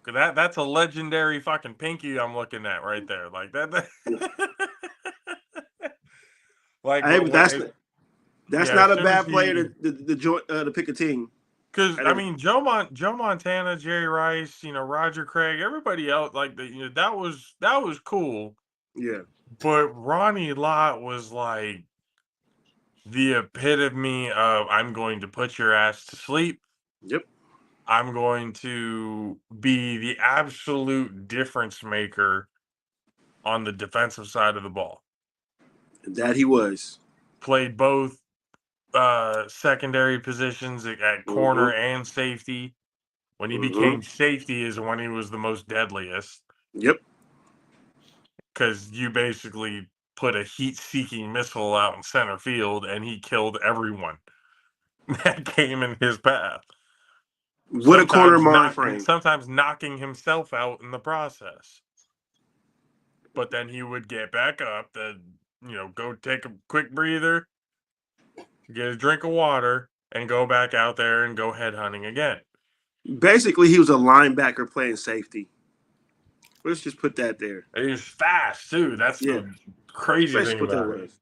That's a legendary fucking pinky I'm looking at right there. Like that. Like that's not a bad player to pick a team. Because I mean, Joe Montana, Jerry Rice, Roger Craig, everybody else, like that was cool. Yeah. But Ronnie Lott was like the epitome of I'm going to put your ass to sleep. Yep. I'm going to be the absolute difference maker on the defensive side of the ball. That he was. Played both secondary positions at corner and safety. When he became safety is when he was the most deadliest. Yep. Because you basically put a heat-seeking missile out in center field and he killed everyone that came in his path. What a corner mind frame. Sometimes knocking himself out in the process. But then he would get back up to, go take a quick breather, get a drink of water, and go back out there and go headhunting again. Basically, he was a linebacker playing safety. Let's just put that there. He was fast, too. That's the crazy thing about it.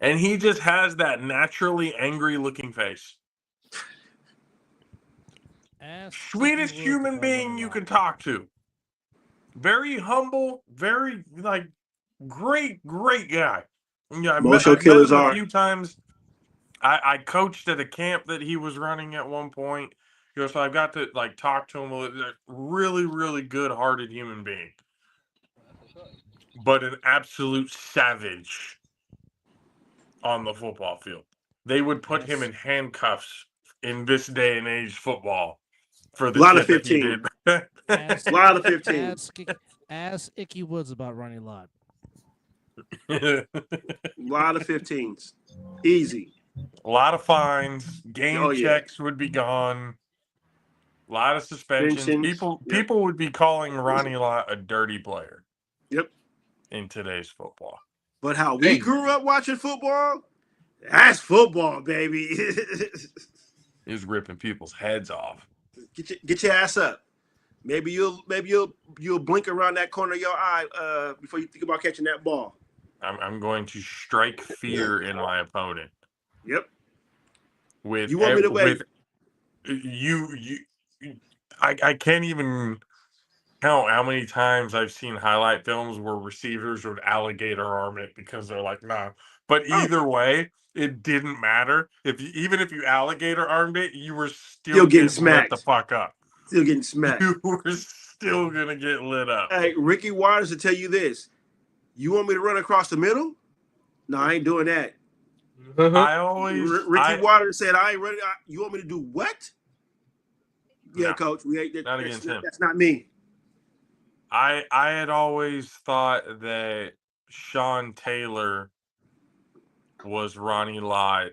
And he just has that naturally angry-looking face. Sweetest human being you can talk to. Very humble, very, great guy. I've met him a few times. I coached at a camp that he was running at one point. So I've got to, talk to him. A really, really good-hearted human being. But an absolute savage on the football field. They would put him in handcuffs in this day and age football for the shit that he did. A lot of 15. Ask Icky Woods about Ronnie Lott. A lot of 15s. Easy. A lot of fines. Game checks would be gone. A lot of suspensions. People would be calling Ronnie Lott a dirty player. Yep. In today's football. But how we grew up watching football, that's football, baby. He was ripping people's heads off. Get your ass up. Maybe you'll blink around that corner of your eye before you think about catching that ball. I'm going to strike fear in my opponent. Yep. With you want me to wait? I can't even count how many times I've seen highlight films where receivers would alligator arm it because they're like, nah. But either way, it didn't matter. Even if you alligator armed it, you were still getting smacked the fuck up. Still getting smacked. You were still gonna get lit up. Hey, Ricky Waters will tell you this. You want me to run across the middle? No, I ain't doing that. I always Ricky Waters said, I ain't ready. You want me to do what? Yeah, No, coach. We ain't not against him. that's not me. I had always thought that Sean Taylor was Ronnie Lott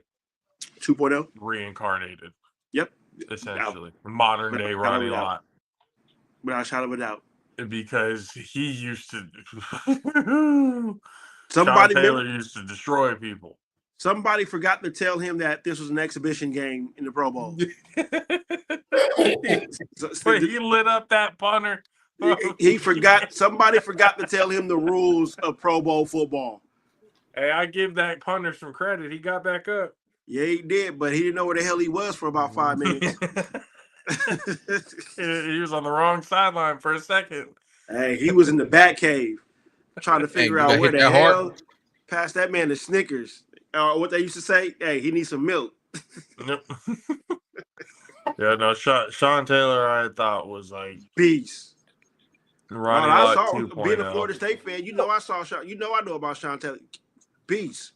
2.0. reincarnated, Yep. essentially. Modern day Ronnie Lott. Without a shadow of a doubt. Because he used to Sean Somebody Taylor used to destroy people. Somebody forgot to tell him that this was an exhibition game in the Pro Bowl. But he lit up that punter. He forgot. Somebody forgot to tell him the rules of Pro Bowl football. Hey, I give that punter some credit. He got back up. Yeah, he did, but he didn't know where the hell he was for about 5 minutes. He was on the wrong sideline for a second. Hey, he was in the bat cave trying to figure out where the hell. Pass that man the Snickers. What they used to say, hey, he needs some milk. Nope. Yeah, no, Sean Taylor, I thought was like beast. Ronnie I Lott saw 2.0. being a Florida State fan. You know, I saw Sean. You know, I know about Sean Taylor. Beast.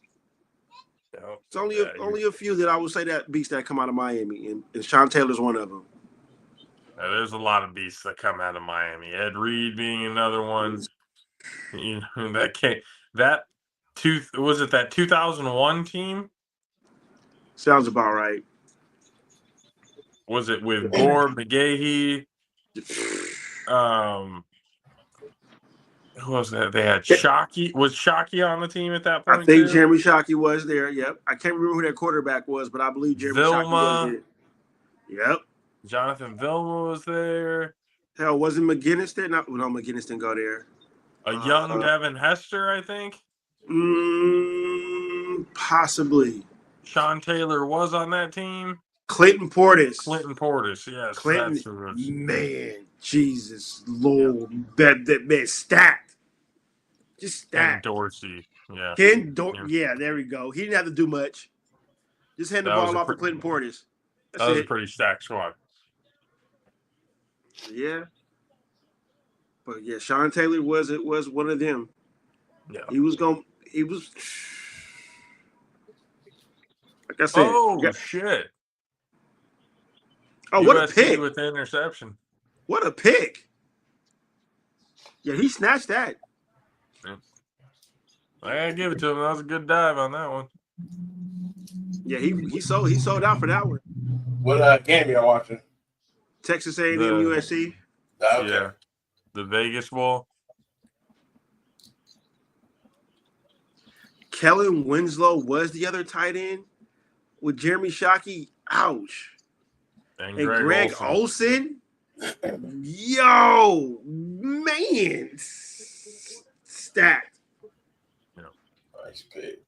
Yeah. It's only a few that I would say that beast that come out of Miami, and Sean Taylor's one of them. There's a lot of beasts that come out of Miami. Ed Reed being another one. You know, that 2001 team? Sounds about right. Was it with Gore McGahee? Who was that? They had Shockey. Was Shockey on the team at that point? I think too? Jeremy Shockey was there. Yep. I can't remember who their quarterback was, but I believe Jeremy Shockey was there. Yep. Jonathan Vilma was there. Hell, wasn't McGinnis there? No, McGinnis didn't go there. A young Devin Hester, I think. Possibly. Sean Taylor was on that team. Clinton Portis, yes. Clinton, man, Jesus Lord, that man stacked. Just stacked. Ken Dorsey, yeah. Yeah, there we go. He didn't have to do much. Just hand the ball off to Clinton Portis. That was a pretty stacked squad. Yeah. But yeah, Sean Taylor was one of them. Yeah. He was like I said. Oh shit. Oh, what a pick. With the interception. What a pick. Yeah, he snatched that. Yeah. I gotta give it to him. That was a good dive on that one. Yeah, he sold out for that one. What game y'all watching? Texas A&M USC. Okay. Yeah. The Vegas Bowl. Kellen Winslow was the other tight end with Jeremy Shockey. Ouch. And Greg Olsen. Yo, man. Stacked. Yeah. Nice pick.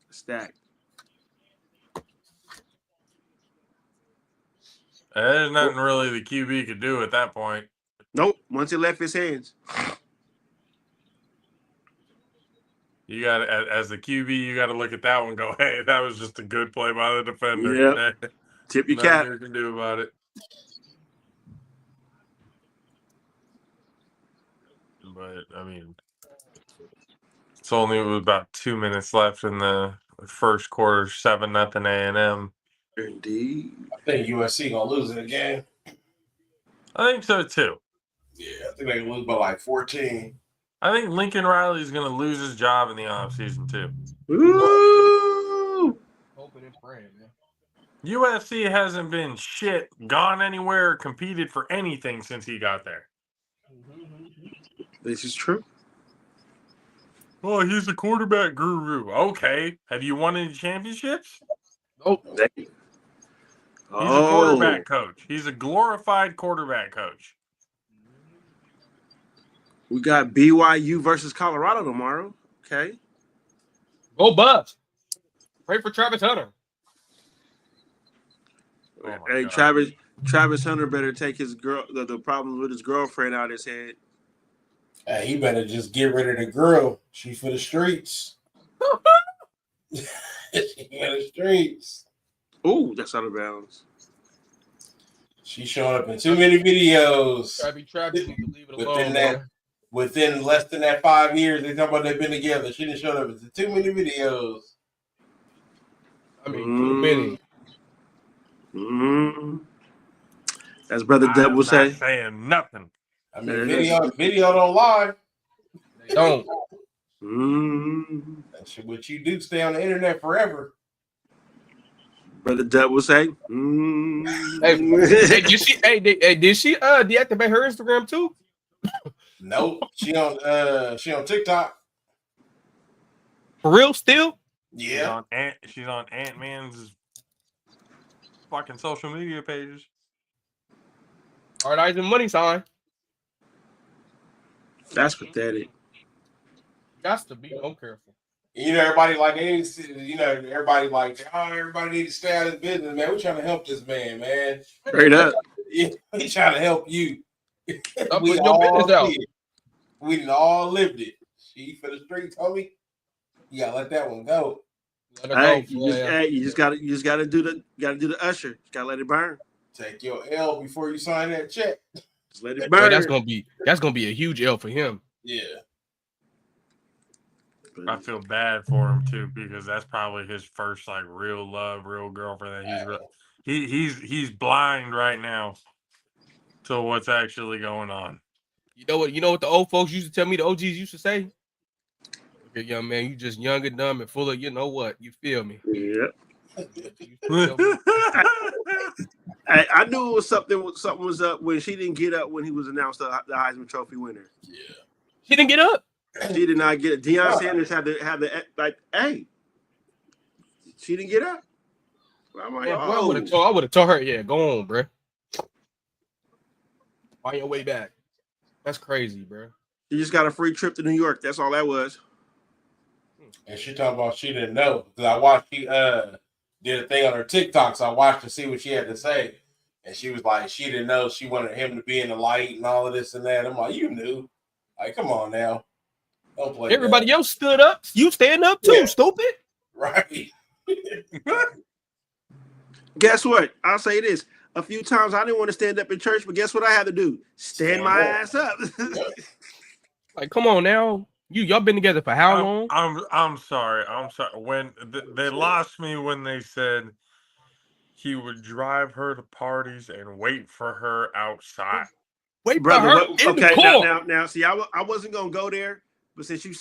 Stacked. There's nothing really the QB could do at that point. Nope. Once it left his hands. You got as the QB, you got to look at that one and go, hey, that was just a good play by the defender. Yeah. Tip your cap. Nothing you can do about it. But I mean, it's only about 2 minutes left in the first quarter. 7-0 A&M. Indeed. I think USC gonna lose it again. I think so too. Yeah, I think they can lose by like 14. I think Lincoln Riley is going to lose his job in the offseason too. Ooh. Hoping and praying, man. USC hasn't been shit, gone anywhere, competed for anything since he got there. This is true. Oh, he's a quarterback guru. Okay. Have you won any championships? Oh, He's a quarterback coach. He's a glorified quarterback coach. We got BYU versus Colorado tomorrow. Okay. go Buffs. Pray for Travis Hunter. Oh Hey, God. Travis Hunter better take his the problems with his girlfriend out of his head. Hey, he better just get rid of the girl. She's for the streets. She's for the streets. Ooh, that's out of bounds. She's showing up in too many videos. Travis need to leave it alone. Within less than that 5 years, they talk about they've been together. She didn't show up in too many videos. I mean, too many. As Brother Dub I'm would not say. saying nothing. I mean, video don't lie. They don't. Mm. That's what you do. Stay on the internet forever. Brother Dub would say. Hey, Mm. did she? Did she deactivate her Instagram too? Nope. She on TikTok. For real, still? Yeah. She's on Ant-Man's fucking social media pages. Hard eyes and money sign. That's pathetic. Got to be more careful. You know, everybody like, everybody like, everybody needs to stay out of his business, man. We're trying to help this man, man. Straight up. Yeah, we trying to help you. Stop We putting your business out. see it. We done all lived it. She for the streets, homie. You gotta let that one go. Let her Hey, go. you just gotta do the usher. You gotta let it burn. Take your L before you sign that check. Just let it Boy, burn. that's gonna be a huge L for him. Yeah. I feel bad for him too because that's probably his first like real love, real girlfriend. That he's blind right now to what's actually going on. You know what the old folks used to tell me, the OGs used to say? Okay, young man, you just young and dumb and full of, you know what? You feel me? Yep. Feel me? I knew it was something was up when she didn't get up when he was announced the Heisman Trophy winner. Yeah. She didn't get up. She did not get it. Deion Sanders had the like, hey, she didn't get up. I'm like, Yeah, I would have told her, yeah, go on, bro. Find your way back. That's crazy, bro. She just got a free trip to New York. That's all that was. And she talking about she didn't know. Because I watched she did a thing on her TikTok, so I watched to see what she had to say. And she was like, she didn't know she wanted him to be in the light and all of this and that. I'm like, you knew. Like, come on now. Don't play Everybody that. else stood up. You stand up too, Yeah. stupid. Right. Guess what? I'll say this. A few times I didn't want to stand up in church, but guess what I had to do? Stand my up. ass up. Like, come on now. Y'all been together for how long? I'm sorry. I'm sorry. When they lost me when they said he would drive her to parties and wait for her outside. Wait Brother, for her in the car. now, see, I wasn't gonna go there, but since you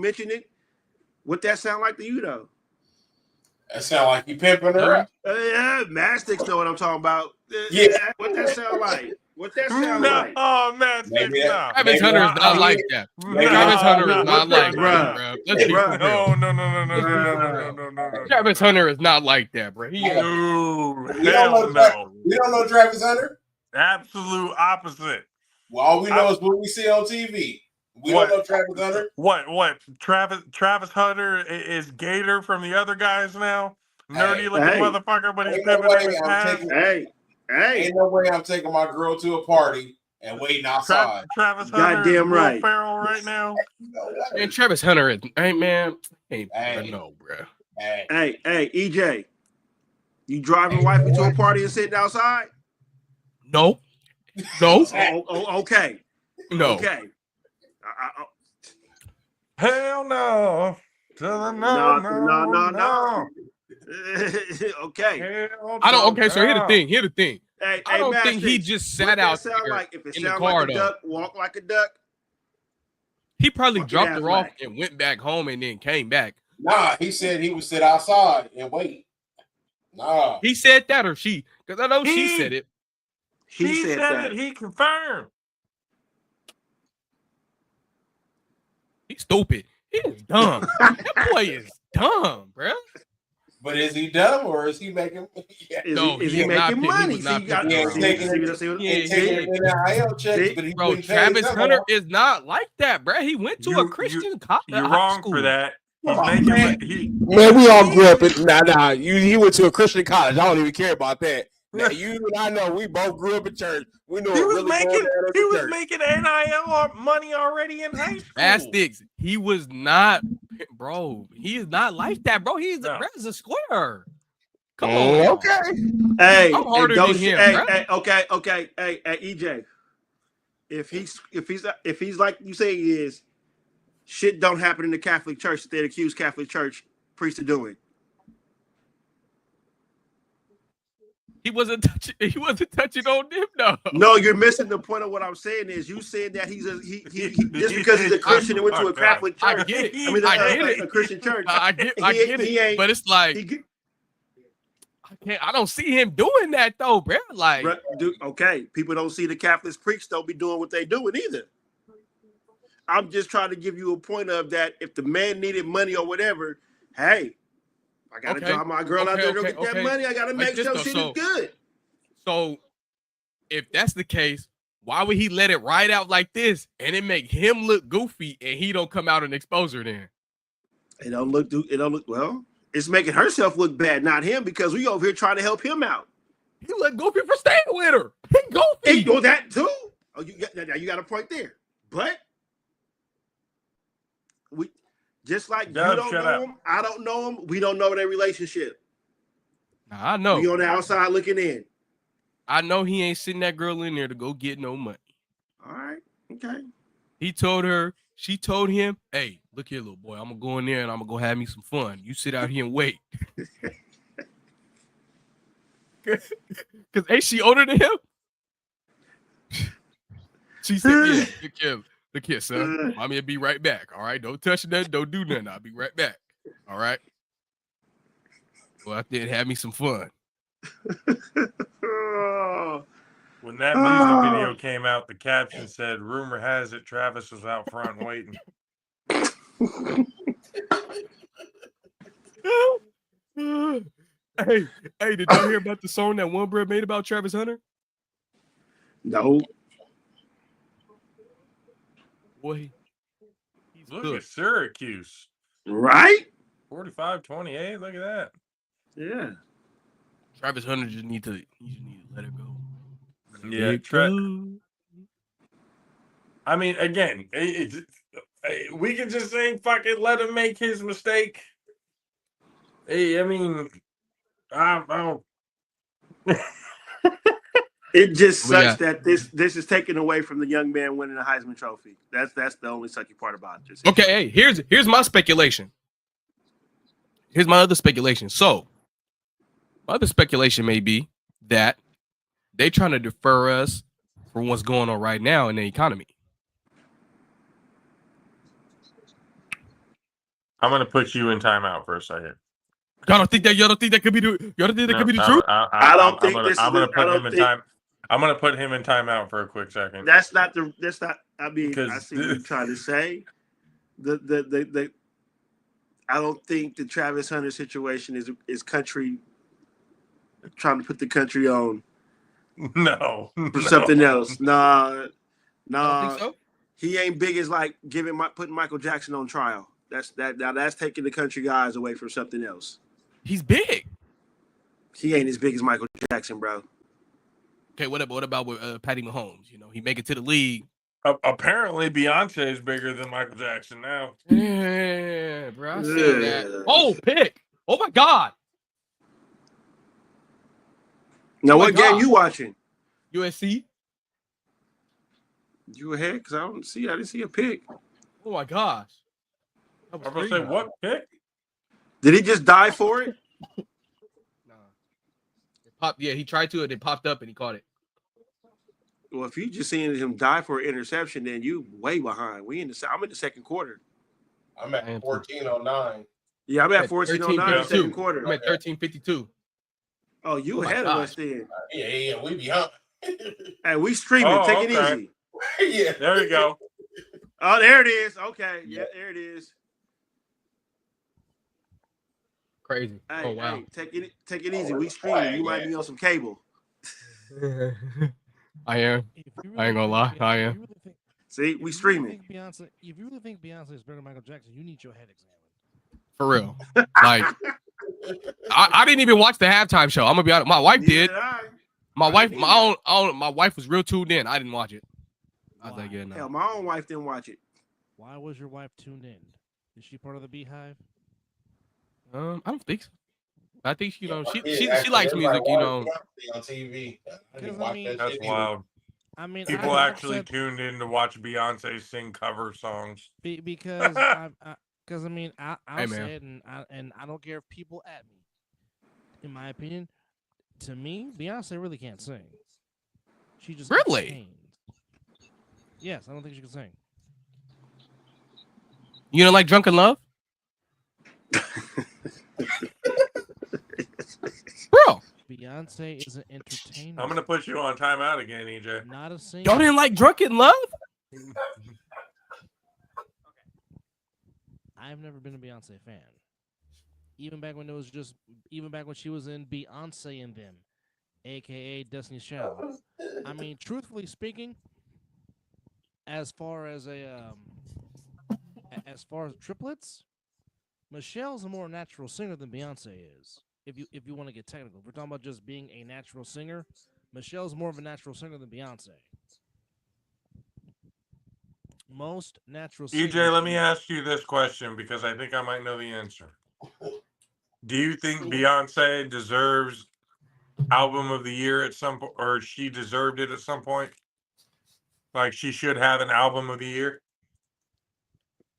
mentioned it, what that sound like to you though? That sound like you pimping her up. Yeah, Mastics know what I'm talking about. Yeah. What that sound like? What that sound like? Oh man, Maybe no. Travis Hunter is not like that. Travis Hunter is not like that, bro. Let's be Bruh. real. No. Travis Hunter is not like that, bro. We Hell don't know Travis Hunter. Absolute opposite. Well, all we know is what we see on TV. We don't know Travis Hunter. What? Travis Hunter is Gator from the other guys now? Nerdy looking motherfucker, but he's pimping in his pants. Ain't no way I'm taking my girl to a party and waiting outside. Travis Hunter Goddamn is Will right. Ferrell right now. And Travis Hunter is, no, bro. Hey, EJ, you driving wifey to a party and sitting outside? No. Okay. No. Okay. Hell no. No. Okay. I don't. Okay, so here's the thing. Hey, I don't think he Mastics, just sat out there like? If it in the sound car, like a duck, walk like a duck. He probably Fucking dropped ass her off whack. and went back home and then came back. Nah, he said he would sit outside and wait. Nah. He said that or she? Because I know she said it. He said that. He confirmed. He's stupid. He is dumb. That boy is dumb, bro. But is he dumb or is he making? Is he making money? He ain't taking NIL checks, but he bro, Travis Hunter is not like that, bro. He went to a Christian college. You're wrong for that. Man, we all grew up in he went to a Christian college. I don't even care about that. Now, you and I know we both grew up in church. We know he was making NIL money already in high school. Mastics, he was not, bro. He is not like that, bro. He's a square. Come on, okay. Hey, I'm harder than him, bro. Okay. Hey, EJ. If he's like you say he is, shit don't happen in the Catholic Church that they accuse Catholic Church priests of doing. He wasn't touching. He wasn't touching on them, though. No, you're missing the point of what I'm saying. Is you said that he just because he's a Christian and went to a Catholic church. I get it. I mean, a Christian church. I get He it. ain't. But it's like I don't see him doing that though, bro. Like, okay, people don't see the Catholics preach. Don't be doing what they doing either. I'm just trying to give you a point of that. If the man needed money or whatever, hey, I gotta drive my girl out there to get that money. I gotta make sure she is good. So, if that's the case, why would he let it ride out like this and it make him look goofy and he don't come out and expose her then? It don't look well. It's making herself look bad, not him, because we over here trying to help him out. He look goofy for staying with her. He goofy. He that too. Oh, you got a point there, but. We just like Dub, you don't know him, I don't know him. We don't know their relationship. Nah, I know. We on the outside looking in. I know he ain't sitting that girl in there to go get no money. All right, okay. He told her, she told him, "Hey, look here, little boy. I'm gonna go in there and I'm gonna go have me some fun. You sit out here and wait." Cause ain't she older than him? She said, "Yeah, look here, son. Mommy will be right back. All right, don't touch nothing. Don't do nothing. I'll be right back. All right. Go out there and have me some fun." When that music video came out, the caption said, "Rumor has it Travis was out front waiting." Hey, did y'all hear about the song that One Bread made about Travis Hunter? No. Boy, he's Look good. at Syracuse. Right? 45-28. Look at that. Yeah. Travis Hunter just need to let it go. Yeah, I mean, again, we can just say fucking let him make his mistake. I mean, I don't. It just sucks that this is taken away from the young man winning the Heisman Trophy. That's the only sucky part about this. Okay, hey, here's my speculation. Here's my other speculation. So, my other speculation may be that they trying to defer us from what's going on right now in the economy. I'm gonna put you in timeout for a second. Y'all don't think that could be the truth? I don't think I'm gonna put him in time. I'm gonna put him in timeout for a quick second. That's not. I mean, I see what you're trying to say. The I don't think the Travis Hunter situation is country trying to put the country on. No, for something else. Nah. I think so? He ain't big as like putting Michael Jackson on trial. That's taking the country eyes away from something else. He's big. He ain't as big as Michael Jackson, bro. Okay, what about with Patty Mahomes? You know, he make it to the league. Apparently, Beyonce is bigger than Michael Jackson now. Yeah, bro, I seen that. Oh, pick! Oh my God! Now, what game you watching? USC. You ahead? Because I didn't see a pick. Oh my gosh! I'm gonna say what pick? Did he just die for it? Nah. It popped. Yeah, he tried to, and it popped up, and he caught it. Well, if you just seeing him die for an interception, then you way behind. I'm in the second quarter. I'm at 14:09. Yeah, I'm at 14:09 second quarter. I'm at 13:52. Oh, you ahead of us then? Yeah, we behind. Hey, we streaming. Take it easy. Yeah, there you go. Oh, there it is. Okay, yeah, there it is. Crazy. Hey, oh wow. Hey, take it easy. We streaming. You might be on some cable. I am. I ain't gonna lie. I am. See, we streaming. If you really think Beyonce is better than Michael Jackson, you need your head examined. For real. Like, I didn't even watch the halftime show. I'm gonna be honest. My wife did. My wife was real tuned in. I didn't watch it. I was like, yeah, no. Hell, my own wife didn't watch it. Why was your wife tuned in? Is she part of the Beehive? I don't think so. I think she likes music, you know. On TV. That's wild. I mean, people actually tuned in to watch Beyonce sing cover songs. Because I'll say it, and I don't care if people at me. In my opinion, To me, Beyonce really can't sing. She just Really? entertains. Yes, I don't think she can sing. You don't like Drunken Love? Bro, Beyonce is an entertainer. I'm gonna put you on timeout again, EJ. Not a singer. y'all didn't like Drunken Love? I've never been a Beyonce fan. Even back when she was in Beyonce and Them, aka Destiny's Child. I mean, truthfully speaking, as far as triplets, Michelle's a more natural singer than Beyonce is. If you want to get technical, if we're talking about just being a natural singer, Michelle's more of a natural singer than Beyonce. Most natural singers. EJ, let me ask you this question because I think I might know the answer. Do you think Beyonce deserves album of the year at some point, or she deserved it at some point? Like she should have an album of the year?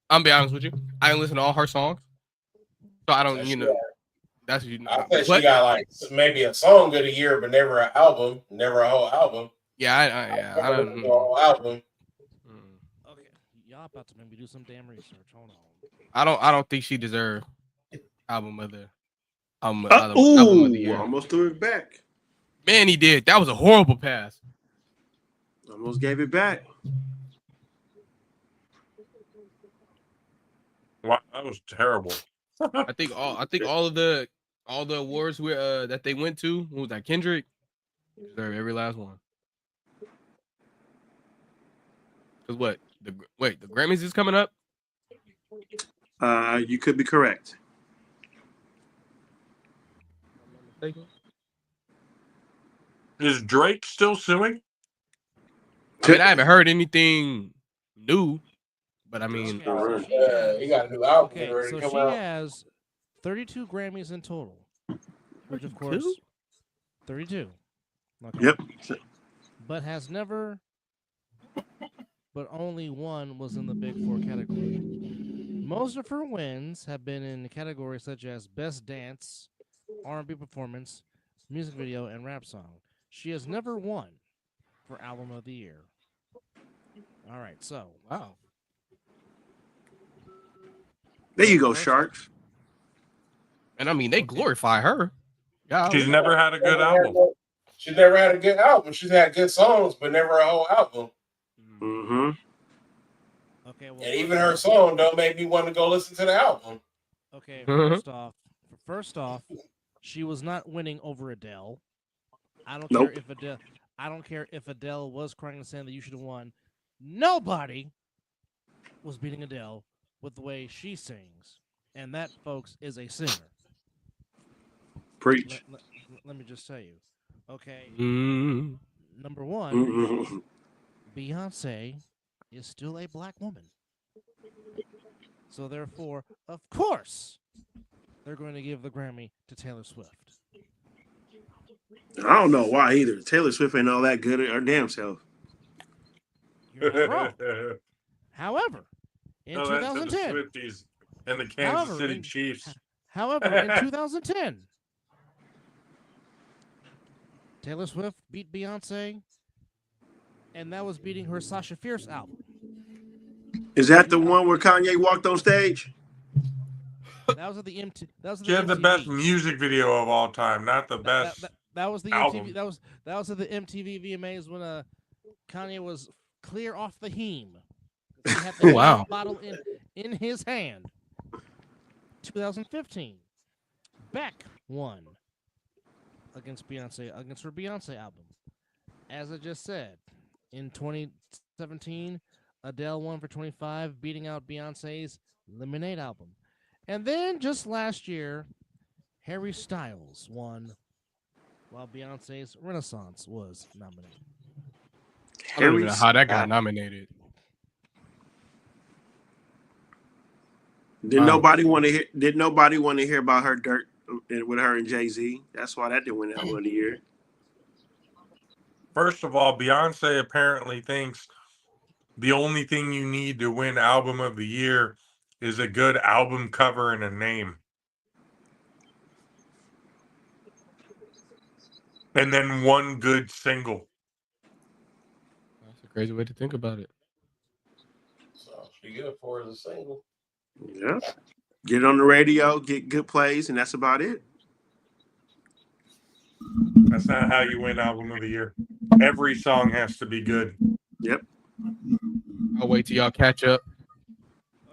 I'm be honest with you. I didn't listen to all her songs, so I don't. You know, that's you. I think she got like maybe a song of the year, but never an album, never a whole album. Yeah, I don't. A whole album. Okay, y'all about to make me do some damn research. Hold on. I don't think she deserved album of the album of the year. Almost threw it back. Man, he did. That was a horrible pass. Almost gave it back. Wow, that was terrible. I think all the awards that they went to, who was that? Kendrick deserved every last one. Cause what? The Grammys is coming up. You could be correct. Is Drake still suing? I mean, I haven't heard anything new, but I mean, He got a new album. Okay, ready so to come she out. has 32 Grammys in total, which of course, 32. Okay. Yep. But only one was in the Big Four category. Most of her wins have been in categories such as Best Dance, R&B Performance, Music Video, and Rap Song. She has never won for Album of the Year. All right, so wow. There you go, Sharks. And I mean, they glorify her. Yeah, She's never had a good album. She's never had a good album. She's had good songs, but never a whole album. Mm-hmm. Okay, well, And even her song don't make me want to go listen to the album. Okay, first off, she was not winning over Adele. I don't care if Adele was crying and saying that you should have won. Nobody was beating Adele with the way she sings, and that, folks, is a singer. Preach. Let me just tell you. Okay. Mm. Number one, Beyonce is still a black woman. So therefore, of course, they're going to give the Grammy to Taylor Swift. I don't know why either. Taylor Swift ain't all that good at her damn self. You're not wrong. However, in No, that's to the 2010, Swifties and the Kansas City Chiefs. However, in 2010, Taylor Swift beat Beyonce, and that was beating her Sasha Fierce album. Is that the one where Kanye walked on stage? That was at the MTV. She had the best music video of all time, not the best. That was the album. MTV. That was at the MTV VMAs when Kanye was clear off the heme. He had the bottle in his hand. 2015, Beck won against her Beyonce album. As I just said, in 2017, Adele won for 25, beating out Beyonce's Lemonade album. And then just last year, Harry Styles won, while Beyonce's Renaissance was nominated. I don't even know how that got nominated. Did nobody want to hear about her dirt with her and Jay-Z? That's why that didn't win Album of the Year. First of all, Beyonce apparently thinks the only thing you need to win Album of the Year is a good album cover and a name. and then one good single. That's a crazy way to think about it. So she good for as a single. Yeah. Get it on the radio, get good plays, and that's about it. That's not how you win album of the year. Every song has to be good. Yep. I'll wait till y'all catch up.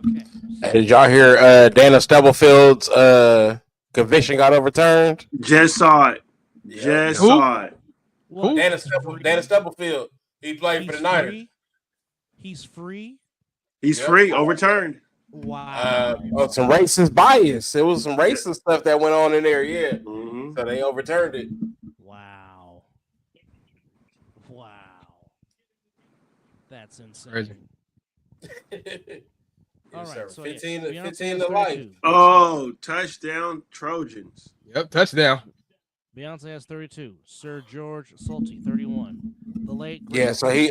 Okay. Did y'all hear Dana Stubblefield's conviction got overturned? Just saw it. Yep. Just Who? saw it. What? Dana He's Stubblefield. He played free? for the Niners. Free? He's free? He's Yep. free, overturned. Wow. Oh, some racist bias. It was some racist stuff that went on in there. Yeah, Mm-hmm. so they overturned it. Wow. Wow. That's insane. Crazy. All Yes, right, sir. so 15 yeah, Beyonce 15 has to life. 32. Oh, touchdown Trojans. Yep, touchdown. Beyonce has 32. Sir George Solti, 31. The late great Yeah, so he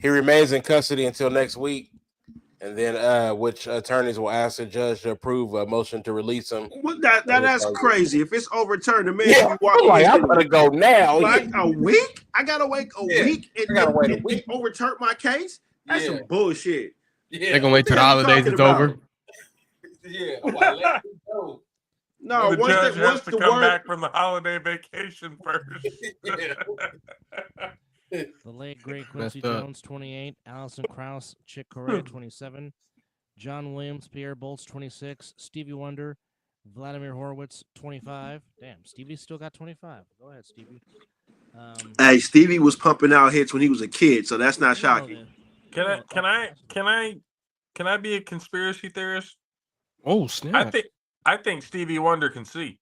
remains in custody until next week, and then which attorneys will ask the judge to approve a motion to release him. What that's crazy. If it's overturned, the man Yeah, can be walking I'm like, his I'm gonna go now. like Yeah. a week. I gotta wait a Yeah, week I gotta wait a and week. overturn my case. That's Yeah. some bullshit. Yeah. They're gonna wait till the What the hell you holidays is talking over. about? Yeah. I'm like, let him go. No, The once judge has to the come word back from the holiday vacation first. Yeah. The late great Quincy Messed up. Jones, 28. Allison Krauss, Chick Corea, 27. John Williams, Pierre Bolts, 26. Stevie Wonder, Vladimir Horowitz, 25. Damn, Stevie still got 25. Go ahead, Stevie. Hey, Stevie was pumping out hits when he was a kid, so that's not shocking. Can I be a conspiracy theorist? Oh snap! I think Stevie Wonder can see.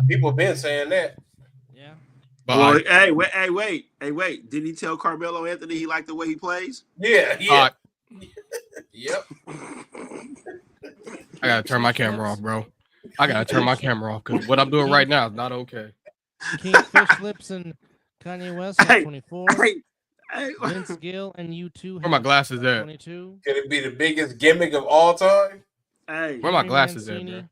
People have been saying that. Yeah. Well, Bye. hey, wait. Did he tell Carmelo Anthony he liked the way he plays? Yeah. Bye. Yep. I gotta turn my camera off, bro. I gotta turn my camera off because what I'm doing right now is not okay. King Fish Lips and Kanye West have Hey, 24. Hey, Vince Gill and U2 Where my have glasses at? 22. Could it be the biggest gimmick of all time? hey, Where my Henry glasses at, Mancini, bro?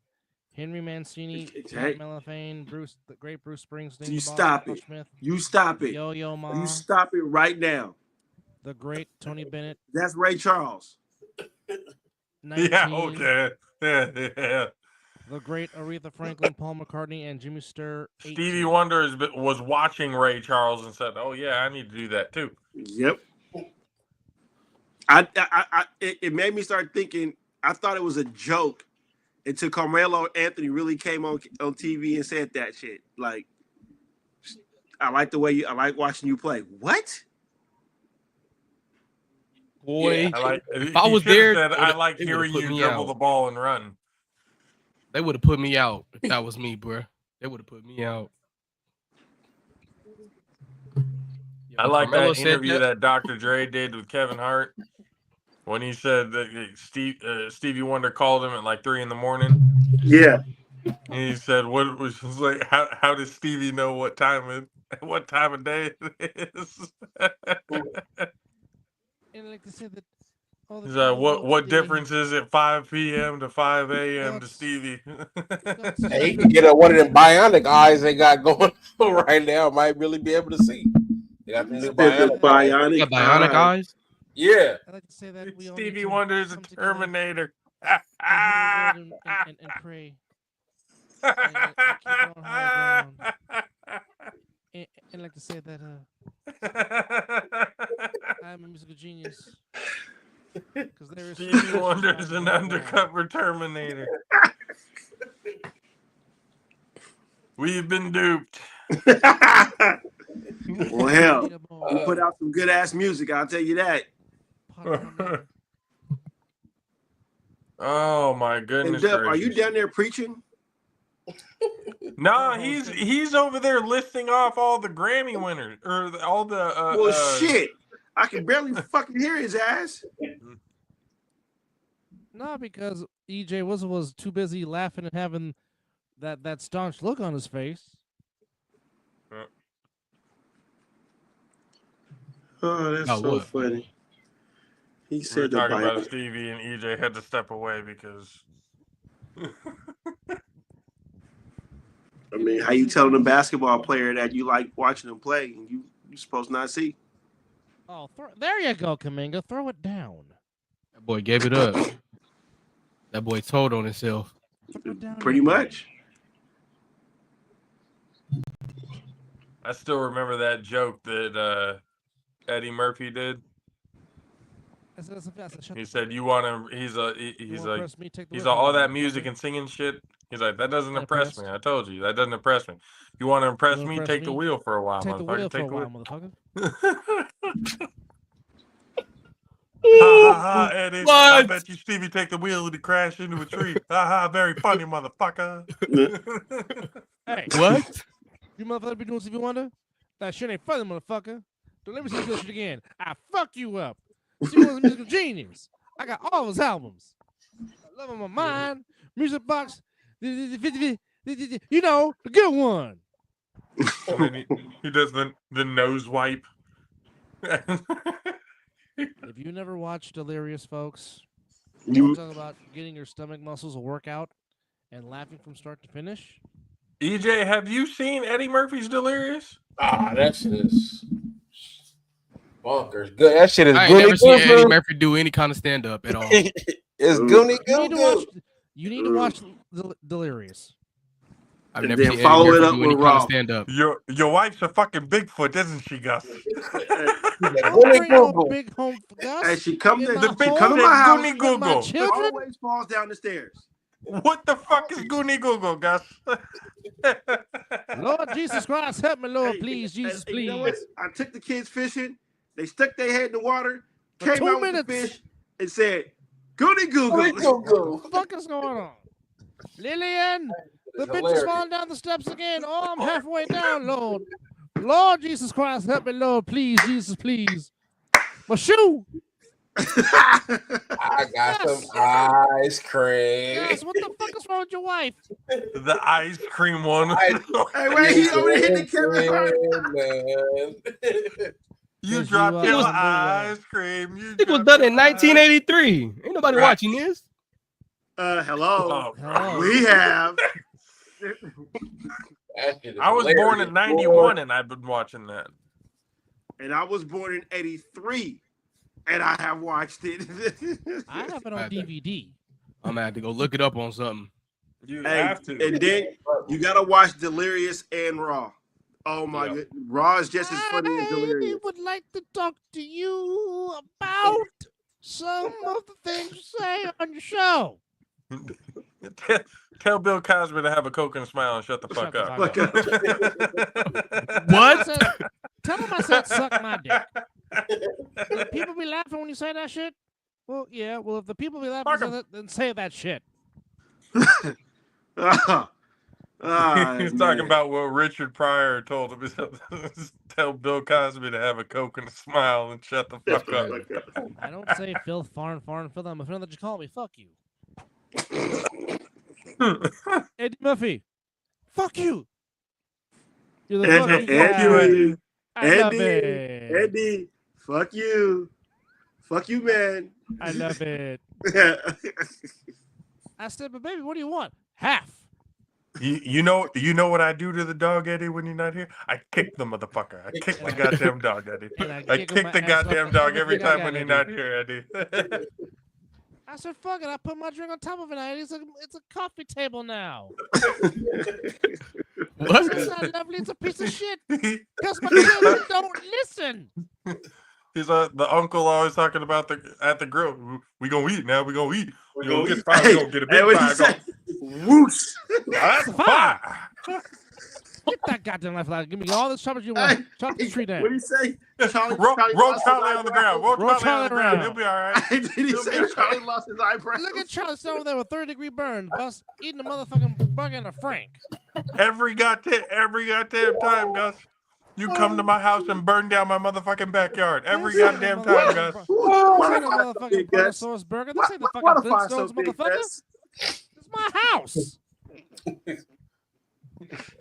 Henry Mancini, Hey. Matt Melifane, the great Bruce Springsteen, You the boss stop Carl it. Smith, You stop it. Yo-Yo Ma, You stop it right now. the great Tony Bennett, That's Ray Charles. 19, Yeah, okay. Yeah. the great Aretha Franklin, Paul McCartney, and Jimmy Sturr, 18. Stevie Wonder was watching Ray Charles and said, "Oh yeah, I need to do that too." Yep. It made me start thinking. I thought it was a joke until Carmelo Anthony really came on TV and said that shit. Like, I like watching you play. What? Boy, Yeah. I like. if I was there, I like they would've hearing put you me dribble out. the ball and run. They would have put me out if that was me, bro. They would have put me out. I like Carmelo that said interview that Dr. Dre did with Kevin Hart when he said that Stevie Wonder called him at like 3 a.m. Yeah. And he said, "What was like? How does Stevie know what time of day it is?" And I like to say that all the He's like, people "What today- difference is it 5 p.m. to 5 a.m. to God's- Stevie?" Hey, he can get one of them bionic eyes they got going on right now. Might really be able to see. They got the new bionic eyes. You got bionic eyes? Yeah. I like to say that we all need Stevie to Wonder is a come together Terminator. and heal the world and pray. And keep it on high ground. And I'd like to say that I'm a musical genius. Because there is Stevie Wonder is an undercover Terminator. We've been duped. Well, hell, we put out some good ass music. I'll tell you that. Oh my And goodness! Dub, are you gracious. down there preaching? No, he's over there listing off all the Grammy winners or all the. Well, shit, I can barely fucking hear his ass. No, because EJ was too busy laughing and having that staunch look on his face. Oh, that's Oh, so what? funny. He We were said the talking about Bible. Stevie and EJ had to step away because mean, how you telling a basketball player that you like watching them play and you supposed not see? Oh, there you go, Kaminga. Throw it down. That boy gave it up. That boy told on himself. Throw it down Pretty anyway. much. I still remember that joke that Eddie Murphy did. He said, "You want to?" He's all that music and singing shit. He's like, "That doesn't impress me." I told you that doesn't impress me. You want to impress me? Take the wheel for a while, Take the wheel motherfucker. for a Take the while, wheel. motherfucker. Ha ha ha, Eddie. I What? bet you Stevie take the wheel and he crash into a tree. Ha ha, very funny, motherfucker. Hey, What? you motherfucker be doing Stevie Wonder? That shit ain't funny, motherfucker. Don't let me see you do that shit again. I fuck you up. Stevie Wonder's a musical genius. I got all his albums. I love him on mine. Music box. You know, the good one. And then he does the nose wipe. If you never watched Delirious, folks, You talk about getting your stomach muscles a workout and laughing from start to finish. EJ, have you seen Eddie Murphy's Delirious? That shit is bonkers. Good. That shit is I ain't never seen goony Eddie goo Murphy do any kind of stand up at all. It's goony goo. You need to watch Delirious. I've And never then seen Eddie follow it Murphy up do any with kind of Raw. stand up. Your wife's a fucking Bigfoot, isn't she, Gus? Don't bring no big home for Gus. Hey, she come to In The my bitch home, to my said house Goonie with my Google. children. always falls down the stairs. What the fuck is Goonie Google, Gus? Lord Jesus Christ, help me, Lord, Hey, please, Jesus, and please. you know what? I took the kids fishing. They stuck their head in the water, For came 2 out minutes. with the fish, and said, "Goody Google." What the fuck is going on? Lillian, the bitch is falling down the steps again. Oh, I'm halfway down, Lord. Lord Jesus Christ, help me, Lord, please, Jesus, please. My shoe. I got some ice cream. Yes, what the fuck is wrong with your wife? The ice cream one. Hey, wait, he over there hit the Kevin Hart. Man. You Cause dropped you, your wasn't doing well. ice cream. You It was dropped done in your ice- 1983. Ain't nobody Right. watching this. Hello. Oh, Hello. We have. That shit is I was born hilarious, in 91 and I've been watching that. And I was born in 83, and I have watched it. I have it on DVD. I'm gonna have to go look it up on something. You Hey, have to. and then you gotta watch Delirious and Raw. Oh my god, Raw is just as funny as I Delirious. would like to talk to you about some of the things you say on your show. Tell Bill Cosby to have a Coke and a smile and shut the fuck the up. fuck What? Tell him I said suck my dick. Will people be laughing when you say that shit? Well, yeah. Well, if the people be laughing, Fuck 'em. then say that shit. He's talking about what Richard Pryor told him. Tell Bill Cosby to have a Coke and a smile and shut the fuck up. I don't say filth, foreign, filth. I'm offended that you call me. Fuck you. Eddie Murphy. Fuck you. You're the fuck you guy. I love it. Eddie, fuck you. Fuck you, man. I love it. I said, but baby, what do you want? Half. You know what I do to the dog, Eddie, when you're not here? I kick the motherfucker. I kick the goddamn dog, Eddie. I kick the goddamn dog every time when you're not here, Eddie. I said, fuck it. I put my drink on top of it. It's a coffee table now. What? That's not lovely. It's a piece of shit. Because my children don't listen. He's the uncle always talking about at the grill. We gonna eat now. We gonna eat. We gonna get fire. We gonna get a big fire. Whoosh. That's fire. Get that goddamn life out. Give me all the chocolate you want. Chop the tree down. What did he say? Roll Charlie on the ground. Roll Charlie on the ground. He'll be all right. Did he say Charlie lost his eyebrows? Look at Charlie sitting over there with 30-degree burns, bus, eating a motherfucking burger and a Frank. Every goddamn time, Gus. You come to my house and burn down my motherfucking backyard. Every goddamn time, Gus. This ain't a motherfucking Brontosaurus burger. This ain't the fucking Flintstones, motherfucker. This is my house.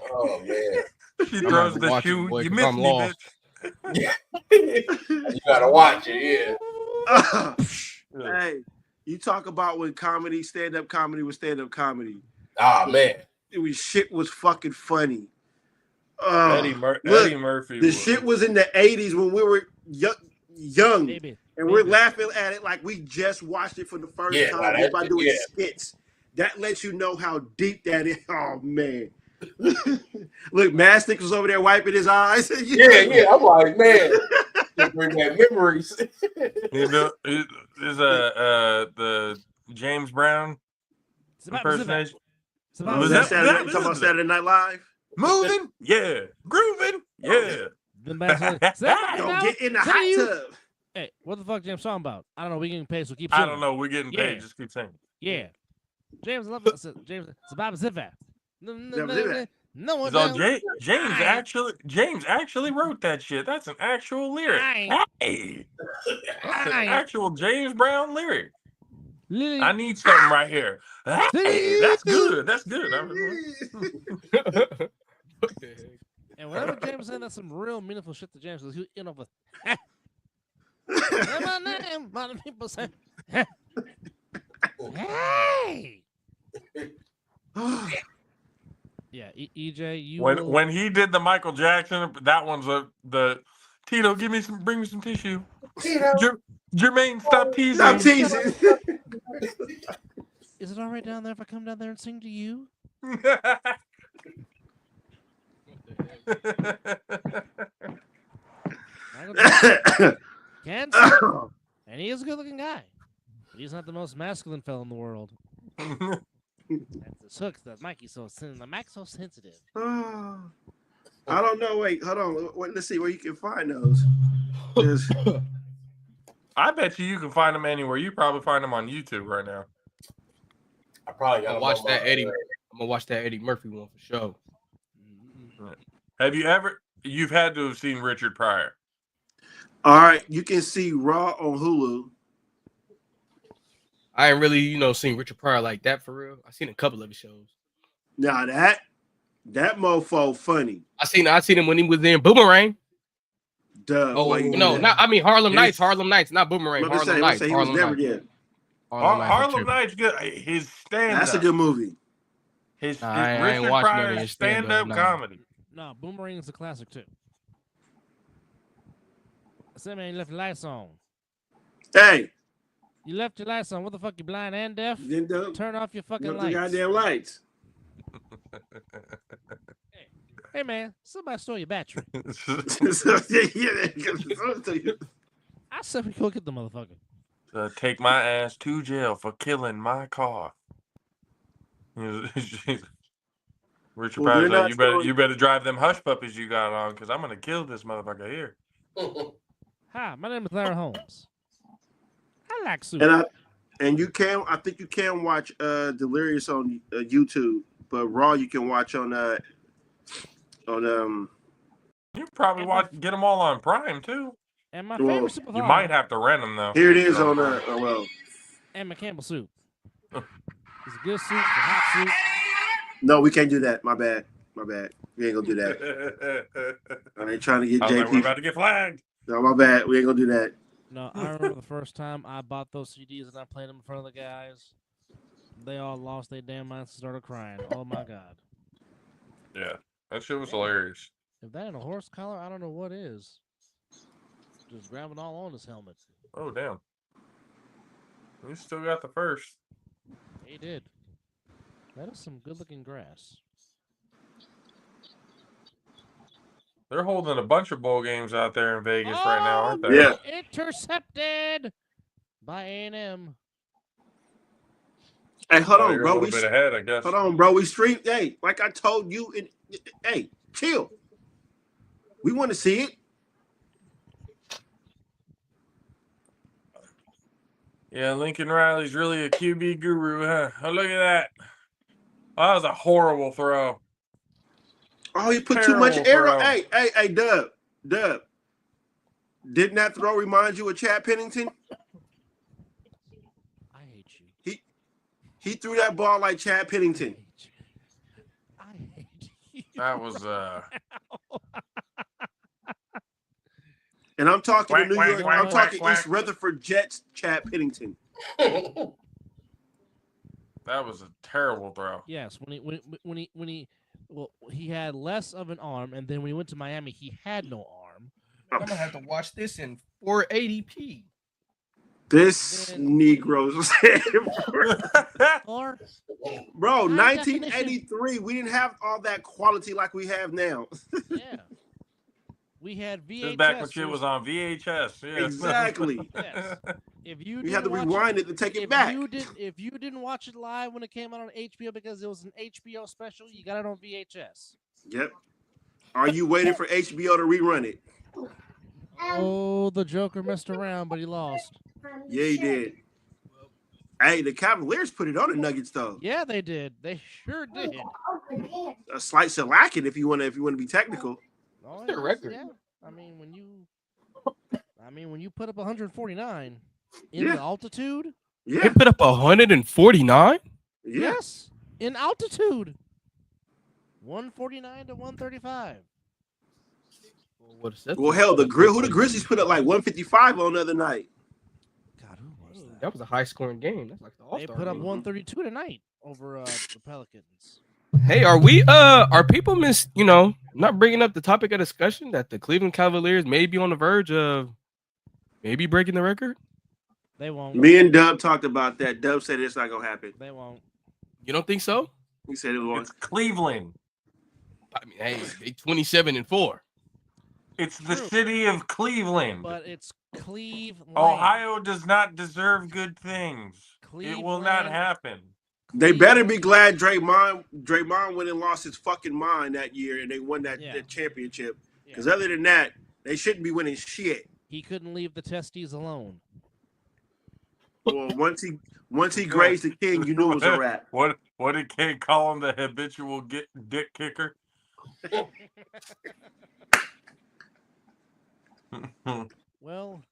Oh man. She throws the shoe. Boy, You 'cause missed I'm me, lost. bitch. You gotta watch it, yeah. Hey, you talk about when stand-up comedy was stand-up comedy. Oh man. shit was fucking funny. Eddie Look, Murphy the was. shit was in the 80s when we were young Baby, and we're laughing at it like we just watched it for the first Yeah, time nah, just by doing yeah. skits. That lets you know how deep that is. Oh man. Look, Mastix was over there wiping his eyes. Yeah. I'm like, man, just bring back memories. You know, is the James Brown impersonation? Oh, is that Saturday? You talking about Saturday Night Live? Moving, yeah. Grooving, yeah. Don't get in the hot tub. Hey, what the fuck James talking about? I don't know. We getting paid, so keep I singing. don't know. We're getting paid. Yeah. Just keep singing. Yeah. James, I love it. James, it's about Ziva. No, So James actually wrote that shit. That's an actual lyric. Hey, that's an actual James Brown lyric. I need something right here. Hey, that's good. That's good. And whenever James saying that's some real meaningful shit to James, he end up with my name, a lot of people say hey. Yeah, EJ, you when he did the Michael Jackson, that one's the Tito, bring me some tissue. Tito. Jermaine, stop teasing. Stop teasing. Is it all right down there if I come down there and sing to you? Can't sing. And he is a good-looking guy. But he's not the most masculine fellow in the world. That's the hooks that Mikey's so sensitive. The Mac's so sensitive. I don't know. Wait, hold on. Let's see where you can find those. I bet you can find them anywhere. You probably find them on YouTube right now. I probably gotta watch that Eddie. I'm gonna watch that Eddie Murphy one for sure. Have you you've had to have seen Richard Pryor. All right, you can see Raw on Hulu. I ain't really, seen Richard Pryor like that for real. I seen a couple of his shows. Now that mofo funny. I seen him when he was in Boomerang. Duh. Oh no, not Harlem Nights. Harlem Nights, not Boomerang. Harlem Nights. Harlem Nights, good. His stand-up. That's a good movie. His Richard Pryor's stand-up comedy. No, Boomerang is a classic too. I said, man, you left your lights on. Hey. You left your lights on. What the fuck? You blind and deaf? Turn off your fucking lights. The goddamn lights. Hey, man, somebody stole your battery. I said we go get the motherfucker. Take my ass to jail for killing my car. Richard Pryor said, you better drive them hush puppies you got on, because I'm gonna kill this motherfucker here. Hi, my name is Larry Holmes. I like soup. And I think you can watch Delirious on YouTube, but Raw you can watch on you probably get them all on Prime too. And my favorite soup of all. You might have to rent them though. Here it is on and McCampbell soup. It's a good soup, it's a hot soup. No, we can't do that. My bad. We ain't gonna do that. I ain't trying to get JP. We're about to get flagged. No, my bad. We ain't gonna do that. No, I remember the first time I bought those CDs and I played them in front of the guys. They all lost their damn minds and started crying. Oh my god. Yeah, that shit was hilarious. If that ain't a horse collar, I don't know what is. Just grabbing all on his helmet. Oh damn. We still got the first. He did. That is some good-looking grass. They're holding a bunch of bowl games out there in Vegas right now, aren't they? Yeah. Intercepted by A&M. Hey, hold on, you're bro. a little bit ahead, I guess. Hold on, bro. We streamed. Hey, like I told you, hey, chill. We want to see it. Yeah, Lincoln Riley's really a QB guru, huh? Oh, look at that. Oh, that was a horrible throw. Oh, he put too much arrow. Hey, Dub. Didn't that throw remind you of Chad Pennington? I hate you. He threw that ball like Chad Pennington. I hate you. That was And I'm talking to New York. I'm talking East Rutherford Jets, Chad Pennington. That That was a terrible throw. Yes, he had less of an arm, and then when he went to Miami, he had no arm. I'm gonna have to watch this in 480p. This Then- Negro's Or bro, High 1983, we didn't have all that quality like we have now. yeah, we had This VHS. is back when shit was on VHS. Yeah. Exactly. Yes. If you We had to didn't watch rewind it to take it if back. if you didn't watch it live when it came out on HBO because it was an HBO special, you got it on VHS. Yep. Are you waiting for HBO to rerun it? Oh, the Joker messed around, but he lost. Yeah, he did. Hey, the Cavaliers put it on the Nuggets though. Yeah, they did. They sure did. A slight shellacking if you want to be technical. Oh, Their record. Yeah. I mean, when you put up 149 in Yeah. the altitude, They Yeah. put up 149. Yeah. yes, in altitude, 149 to 135. Well, hell, the Grizzlies put up like 155 on the other night. God, who was that? That was a high scoring game. That's like the They All-Star put up game. 132 tonight over the Pelicans. Hey, are people not bringing up the topic of discussion that the Cleveland Cavaliers may be on the verge of maybe breaking the record? They won't. Me and Dub talked about that. Dub said it's not gonna happen. They won't. You don't think so? He said it was. It's Cleveland. I mean, hey, they 27-4. It's the True. city of Cleveland. But it's Cleveland. Ohio does not deserve good things. It will not Cleveland. happen. They better be glad Draymond went and lost his fucking mind that year and they won that championship. Because other than that, they shouldn't be winning shit. He couldn't leave the testes alone. Well, once he grazed the king, you knew it was a wrap. What did King call him? The habitual dick kicker? Well,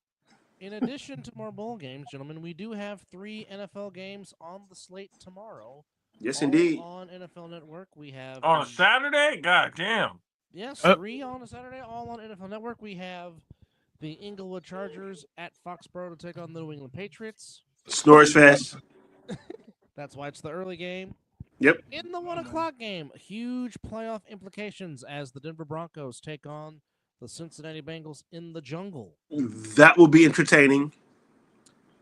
in addition to more bowl games, gentlemen, we do have 3 NFL games on the slate tomorrow. Yes, all indeed. On NFL Network, we have On a Saturday? God damn. Yes, 3 on a Saturday, all on NFL Network. We have the Inglewood Chargers at Foxborough to take on the New England Patriots. Snores fest. That's why it's the early game. Yep. In the 1 o'clock game, huge playoff implications as the Denver Broncos take on the Cincinnati Bengals in the jungle. That will be entertaining.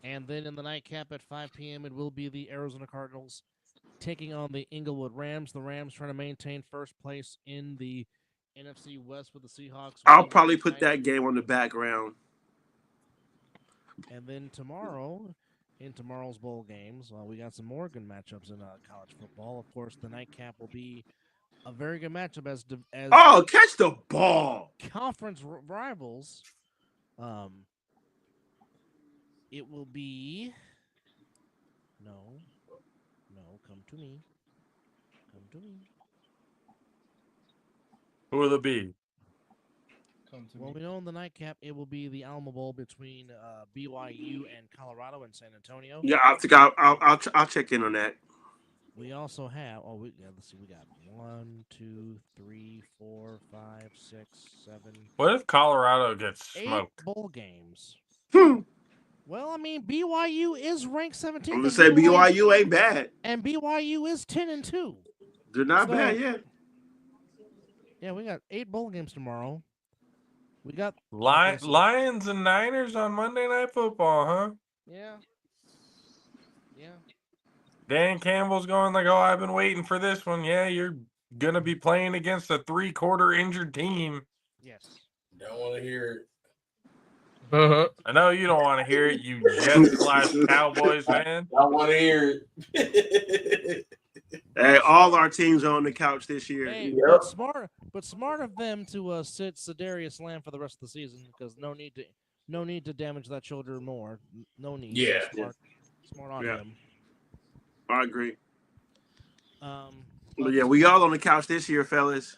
And then in the nightcap at 5 p.m., it will be the Arizona Cardinals taking on the Inglewood Rams. The Rams trying to maintain first place in the NFC West with the Seahawks. I'll probably put that game on the background. And then tomorrow, in tomorrow's bowl games, we got some more good matchups in college football. Of course, the nightcap will be a very good matchup as oh, catch the ball. Conference rivals. It will be no, come to me. Who will it be? Well, we know in the nightcap it will be the Alamo Bowl between BYU and Colorado and San Antonio. Yeah, I think I'll check in on that. We also have let's see, we got 1, 2, 3, 4, 5, 6, 7. What if Colorado gets 8 smoked? bowl games. Well, I mean, BYU is ranked 17th. I'm gonna say BYU ain't bad. And BYU is 10-2. They're not bad yet. Yeah, we got 8 bowl games tomorrow. We got Lions and Niners on Monday Night Football, huh? Yeah. Dan Campbell's going like, oh, I've been waiting for this one. Yeah, you're gonna be playing against a 3/4 injured team. Yes. Don't want to hear it. I know you don't want to hear it, you Jets/Cowboys fan. I want to hear it. Hey, all our teams are on the couch this year. Hey, but smart of them to sit Sedarius Lamb for the rest of the season because no need to damage that shoulder more. No need. Yeah. Smart on them. I agree. But yeah, we all on the couch this year, fellas.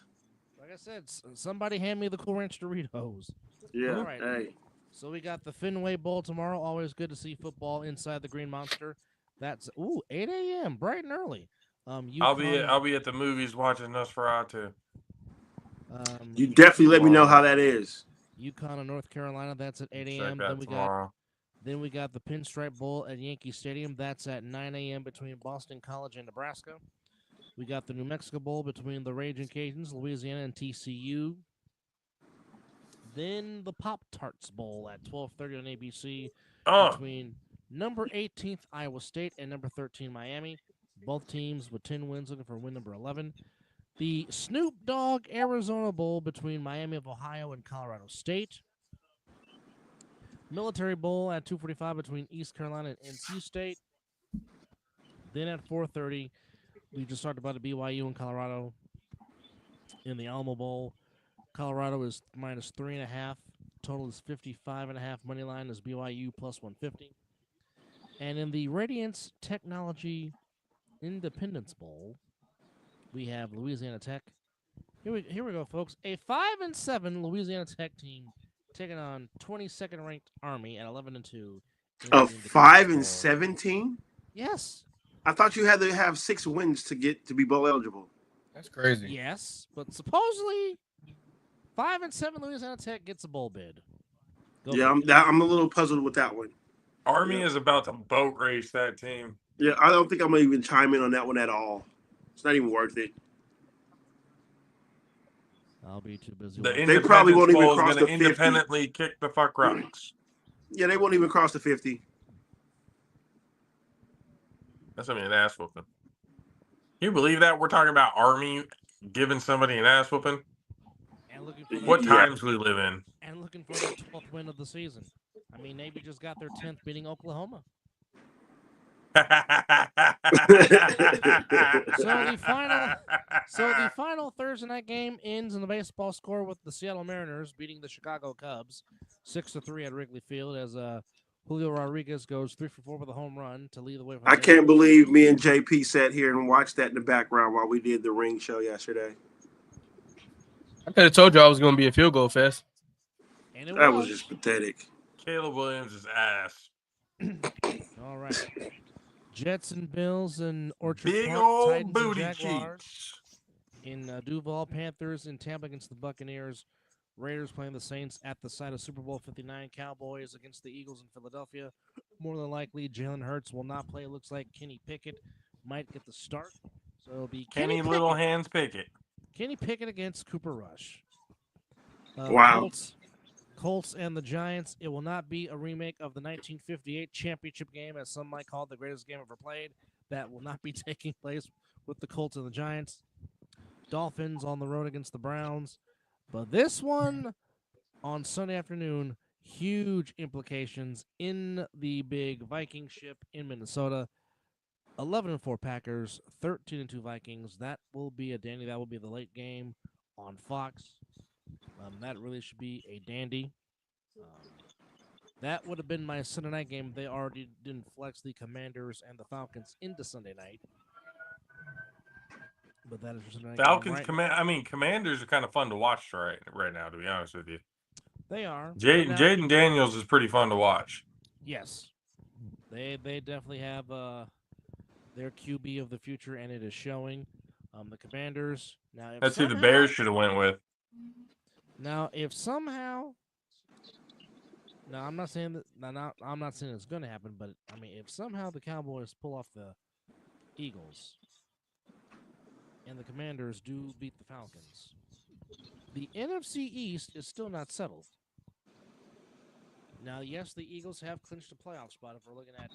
Like I said, somebody hand me the Cool Ranch Doritos. Yeah. All right. Hey. So we got the Fenway Bowl tomorrow. Always good to see football inside the Green Monster. That's 8 a.m. bright and early. I'll be at the movies watching Nosferatu. You definitely let me know how that is. UConn and North Carolina. That's at 8 Check a.m. that Then we tomorrow. Then we got the Pinstripe Bowl at Yankee Stadium. That's at 9 a.m. between Boston College and Nebraska. We got the New Mexico Bowl between the Raging Cajuns, Louisiana, and TCU. Then the Pop Tarts Bowl at 12:30 on ABC between number 18th Iowa State and number 13 Miami. Both teams with 10 wins looking for win number 11. The Snoop Dogg Arizona Bowl between Miami of Ohio and Colorado State. Military Bowl at 2:45 between East Carolina and NC State. Then at 4:30, we just talked about the BYU and Colorado in the Alamo Bowl. Colorado is minus 3.5. Total is 55.5. Money line is BYU plus 150. And in the Radiance Technology Independence Bowl, we have Louisiana Tech. Here we go, folks. A 5-7 Louisiana Tech team taking on 22nd ranked Army at 11-2. A 5-17. Yes. I thought you had to have 6 wins to get to be bowl eligible. That's crazy. Yes, but supposedly 5-7 Louisiana Tech gets a bowl bid. I'm a little puzzled with that one. Army is about to boat race that team. Yeah, I don't think I'm gonna even chime in on that one at all. It's not even worth it. I'll be too busy. They probably won't even cross the 50. Independently kick the fuck rocks. Yeah, they won't even cross the 50. That's gonna be an ass whooping. Can you believe that? We're talking about Army giving somebody an ass whooping. And looking for What times we live in. And looking for their 12th win of the season. I mean, Navy just got their 10th beating Oklahoma. So the final Thursday night game ends in the baseball score with the Seattle Mariners beating the Chicago Cubs 6-3 at Wrigley Field as Julio Rodriguez goes 3 for 4 with a home run to lead the way. I can't believe me and JP sat here and watched that in the background while we did the ring show yesterday. I could have told you I was going to be a field goal fest. And that was just pathetic. Caleb Williams is ass. All right. Jets and Bills and Orchard Big Park, old Titans booty and Jaguars. cheeks. In Duval, Panthers in Tampa against the Buccaneers. Raiders playing the Saints at the site of Super Bowl 59. Cowboys against the Eagles in Philadelphia. More than likely, Jalen Hurts will not play. It looks like Kenny Pickett might get the start. So it'll be Kenny Little Hands Pickett. Kenny Pickett against Cooper Rush. Wow. Colts and the Giants. It will not be a remake of the 1958 championship game, as some might call it the greatest game ever played. That will not be taking place with the Colts and the Giants. Dolphins on the road against the Browns. But this one on Sunday afternoon, huge implications in the big Viking ship in Minnesota. 11-4 Packers, 13-2 Vikings. That will be a dandy. That will be the late game on Fox. That really should be a dandy. That would have been my Sunday night game. They already didn't flex the Commanders and the Falcons into Sunday night. But that is your Sunday night Falcons, game, Commanders are kind of fun to watch right now, to be honest with you. They are. Jaden Daniels is pretty fun to watch. Yes. They definitely have their QB of the future, and it is showing. The Commanders. Now, That's who the Bears should have went with. Now, if somehow, now I'm not saying that. I'm not saying it's going to happen, but I mean, if somehow the Cowboys pull off the Eagles, and the Commanders do beat the Falcons, the NFC East is still not settled. Now, yes, the Eagles have clinched a playoff spot if we're looking at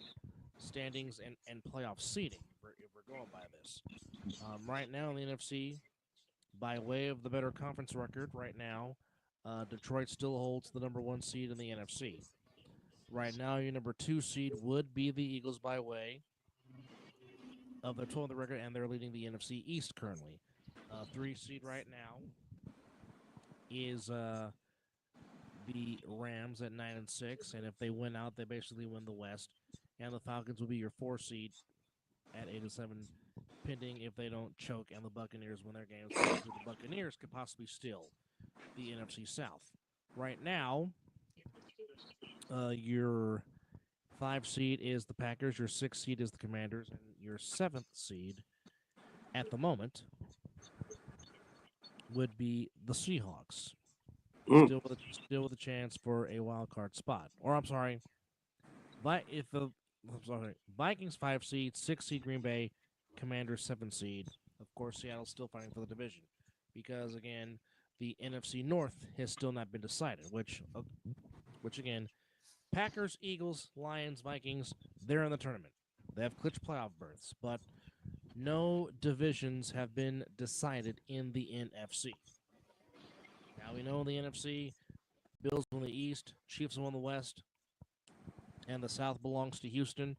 standings and playoff seeding, if we're going by this. Right now in the NFC, by way of the better conference record right now, Detroit still holds the number 1 seed in the NFC. Right now, your number 2 seed would be the Eagles by way of their 12th record, and they're leading the NFC East currently. 3 seed right now is the Rams at 9-6, and if they win out, they basically win the West. And the Falcons will be your 4 seed at 8-7, pending if they don't choke and the Buccaneers win their games. The Buccaneers could possibly steal the NFC South. Right now, your 5 seed is the Packers, your 6 seed is the Commanders, and your 7th seed at the moment would be the Seahawks. Still with a chance for a wild card spot. Or I'm sorry, Vikings 5 seed, 6 seed Green Bay, Commanders 7 seed. Of course, Seattle's still fighting for the division because again, the NFC North has still not been decided. Which again, Packers, Eagles, Lions, Vikings, they're in the tournament. They have clinched playoff berths, but no divisions have been decided in the NFC. Now we know in the NFC, Bills won the East, Chiefs won the West, and the South belongs to Houston.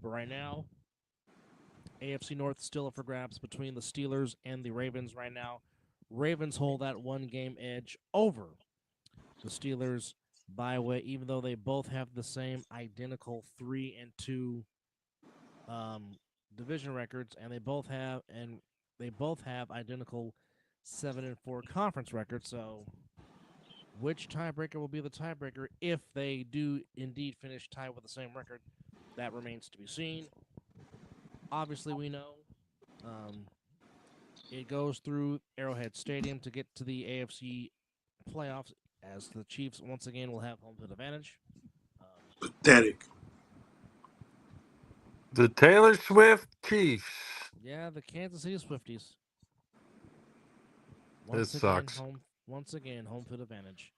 But right now, AFC North still up for grabs between the Steelers and the Ravens right now. Ravens hold that 1-game edge over the Steelers by way, even though they both have the same identical 3-2 division records, and they both have identical 7-4 conference records. So, which tiebreaker will be the tiebreaker if they do indeed finish tied with the same record? That remains to be seen. Obviously, we know it goes through Arrowhead Stadium to get to the AFC playoffs, as the Chiefs once again will have home field advantage. Pathetic. The Taylor Swift Chiefs. Yeah, the Kansas City Swifties. This sucks. Once again, home field advantage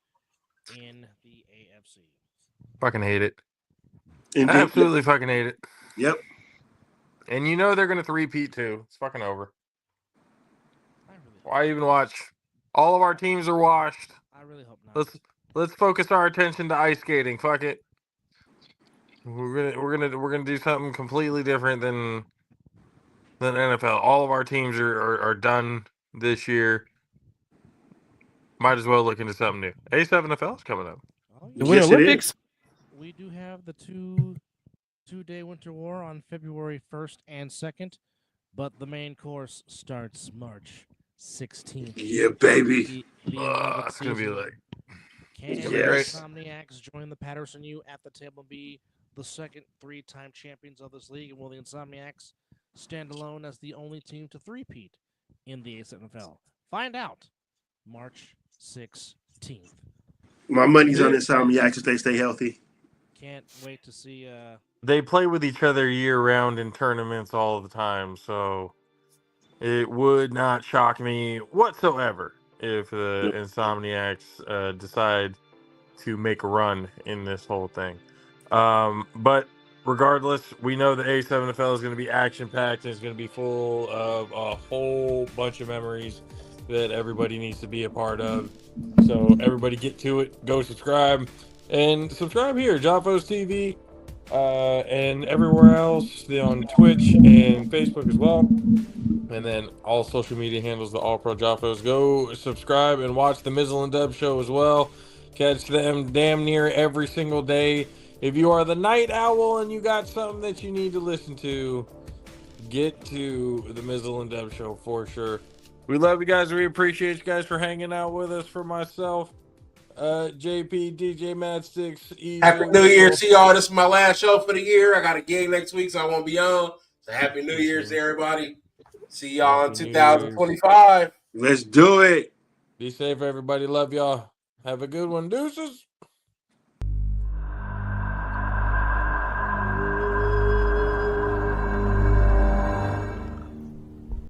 in the AFC. Fucking hate it. Indeed. Absolutely fucking hate it. Yep. And you know they're going to three-peat too. It's fucking over. Really Why even watch? All of our teams are washed. I really hope not. Let's focus our attention to ice skating. Fuck it. We're gonna do something completely different than NFL. All of our teams are done this year. Might as well look into something new. A7NFL is coming up. Oh, The yeah. Winter Yes, it Olympics. We do have the two-day Winter War on February 1st and 2nd, but the main course starts March 16th. Yeah, baby. The 11th It's gonna be season. like Can Yes. the Insomniacs join the Patterson U at the table and be the second 3-time champions of this league? And will the Insomniacs stand alone as the only team to three-peat in the A7NFL? Find out March 16th. My money's on Insomniacs if they stay healthy. Can't wait to see. they play with each other year round in tournaments all the time, so it would not shock me whatsoever if the Insomniacs decide to make a run in this whole thing. But regardless, we know the A7FL is going to be action-packed and it's going to be full of a whole bunch of memories that everybody needs to be a part of. So everybody get to it, go subscribe, and subscribe here, Jaffo's TV, and everywhere else, on Twitch and Facebook as well. And then all social media handles, the All Pro Jaffos. Go subscribe and watch the Mizzle and Dub show as well. Catch them damn near every single day. If you are the night owl and you got something that you need to listen to, get to the Mizzle and Dub show for sure. We love you guys. We appreciate you guys for hanging out with us. For myself, JP, DJ Mad Sticks, Happy New Year. See y'all. This is my last show for the year. I got a gig next week, so I won't be on. So happy New Year's to everybody. See y'all in 2025. Let's do it. Be safe, everybody. Love y'all. Have a good one. Deuces.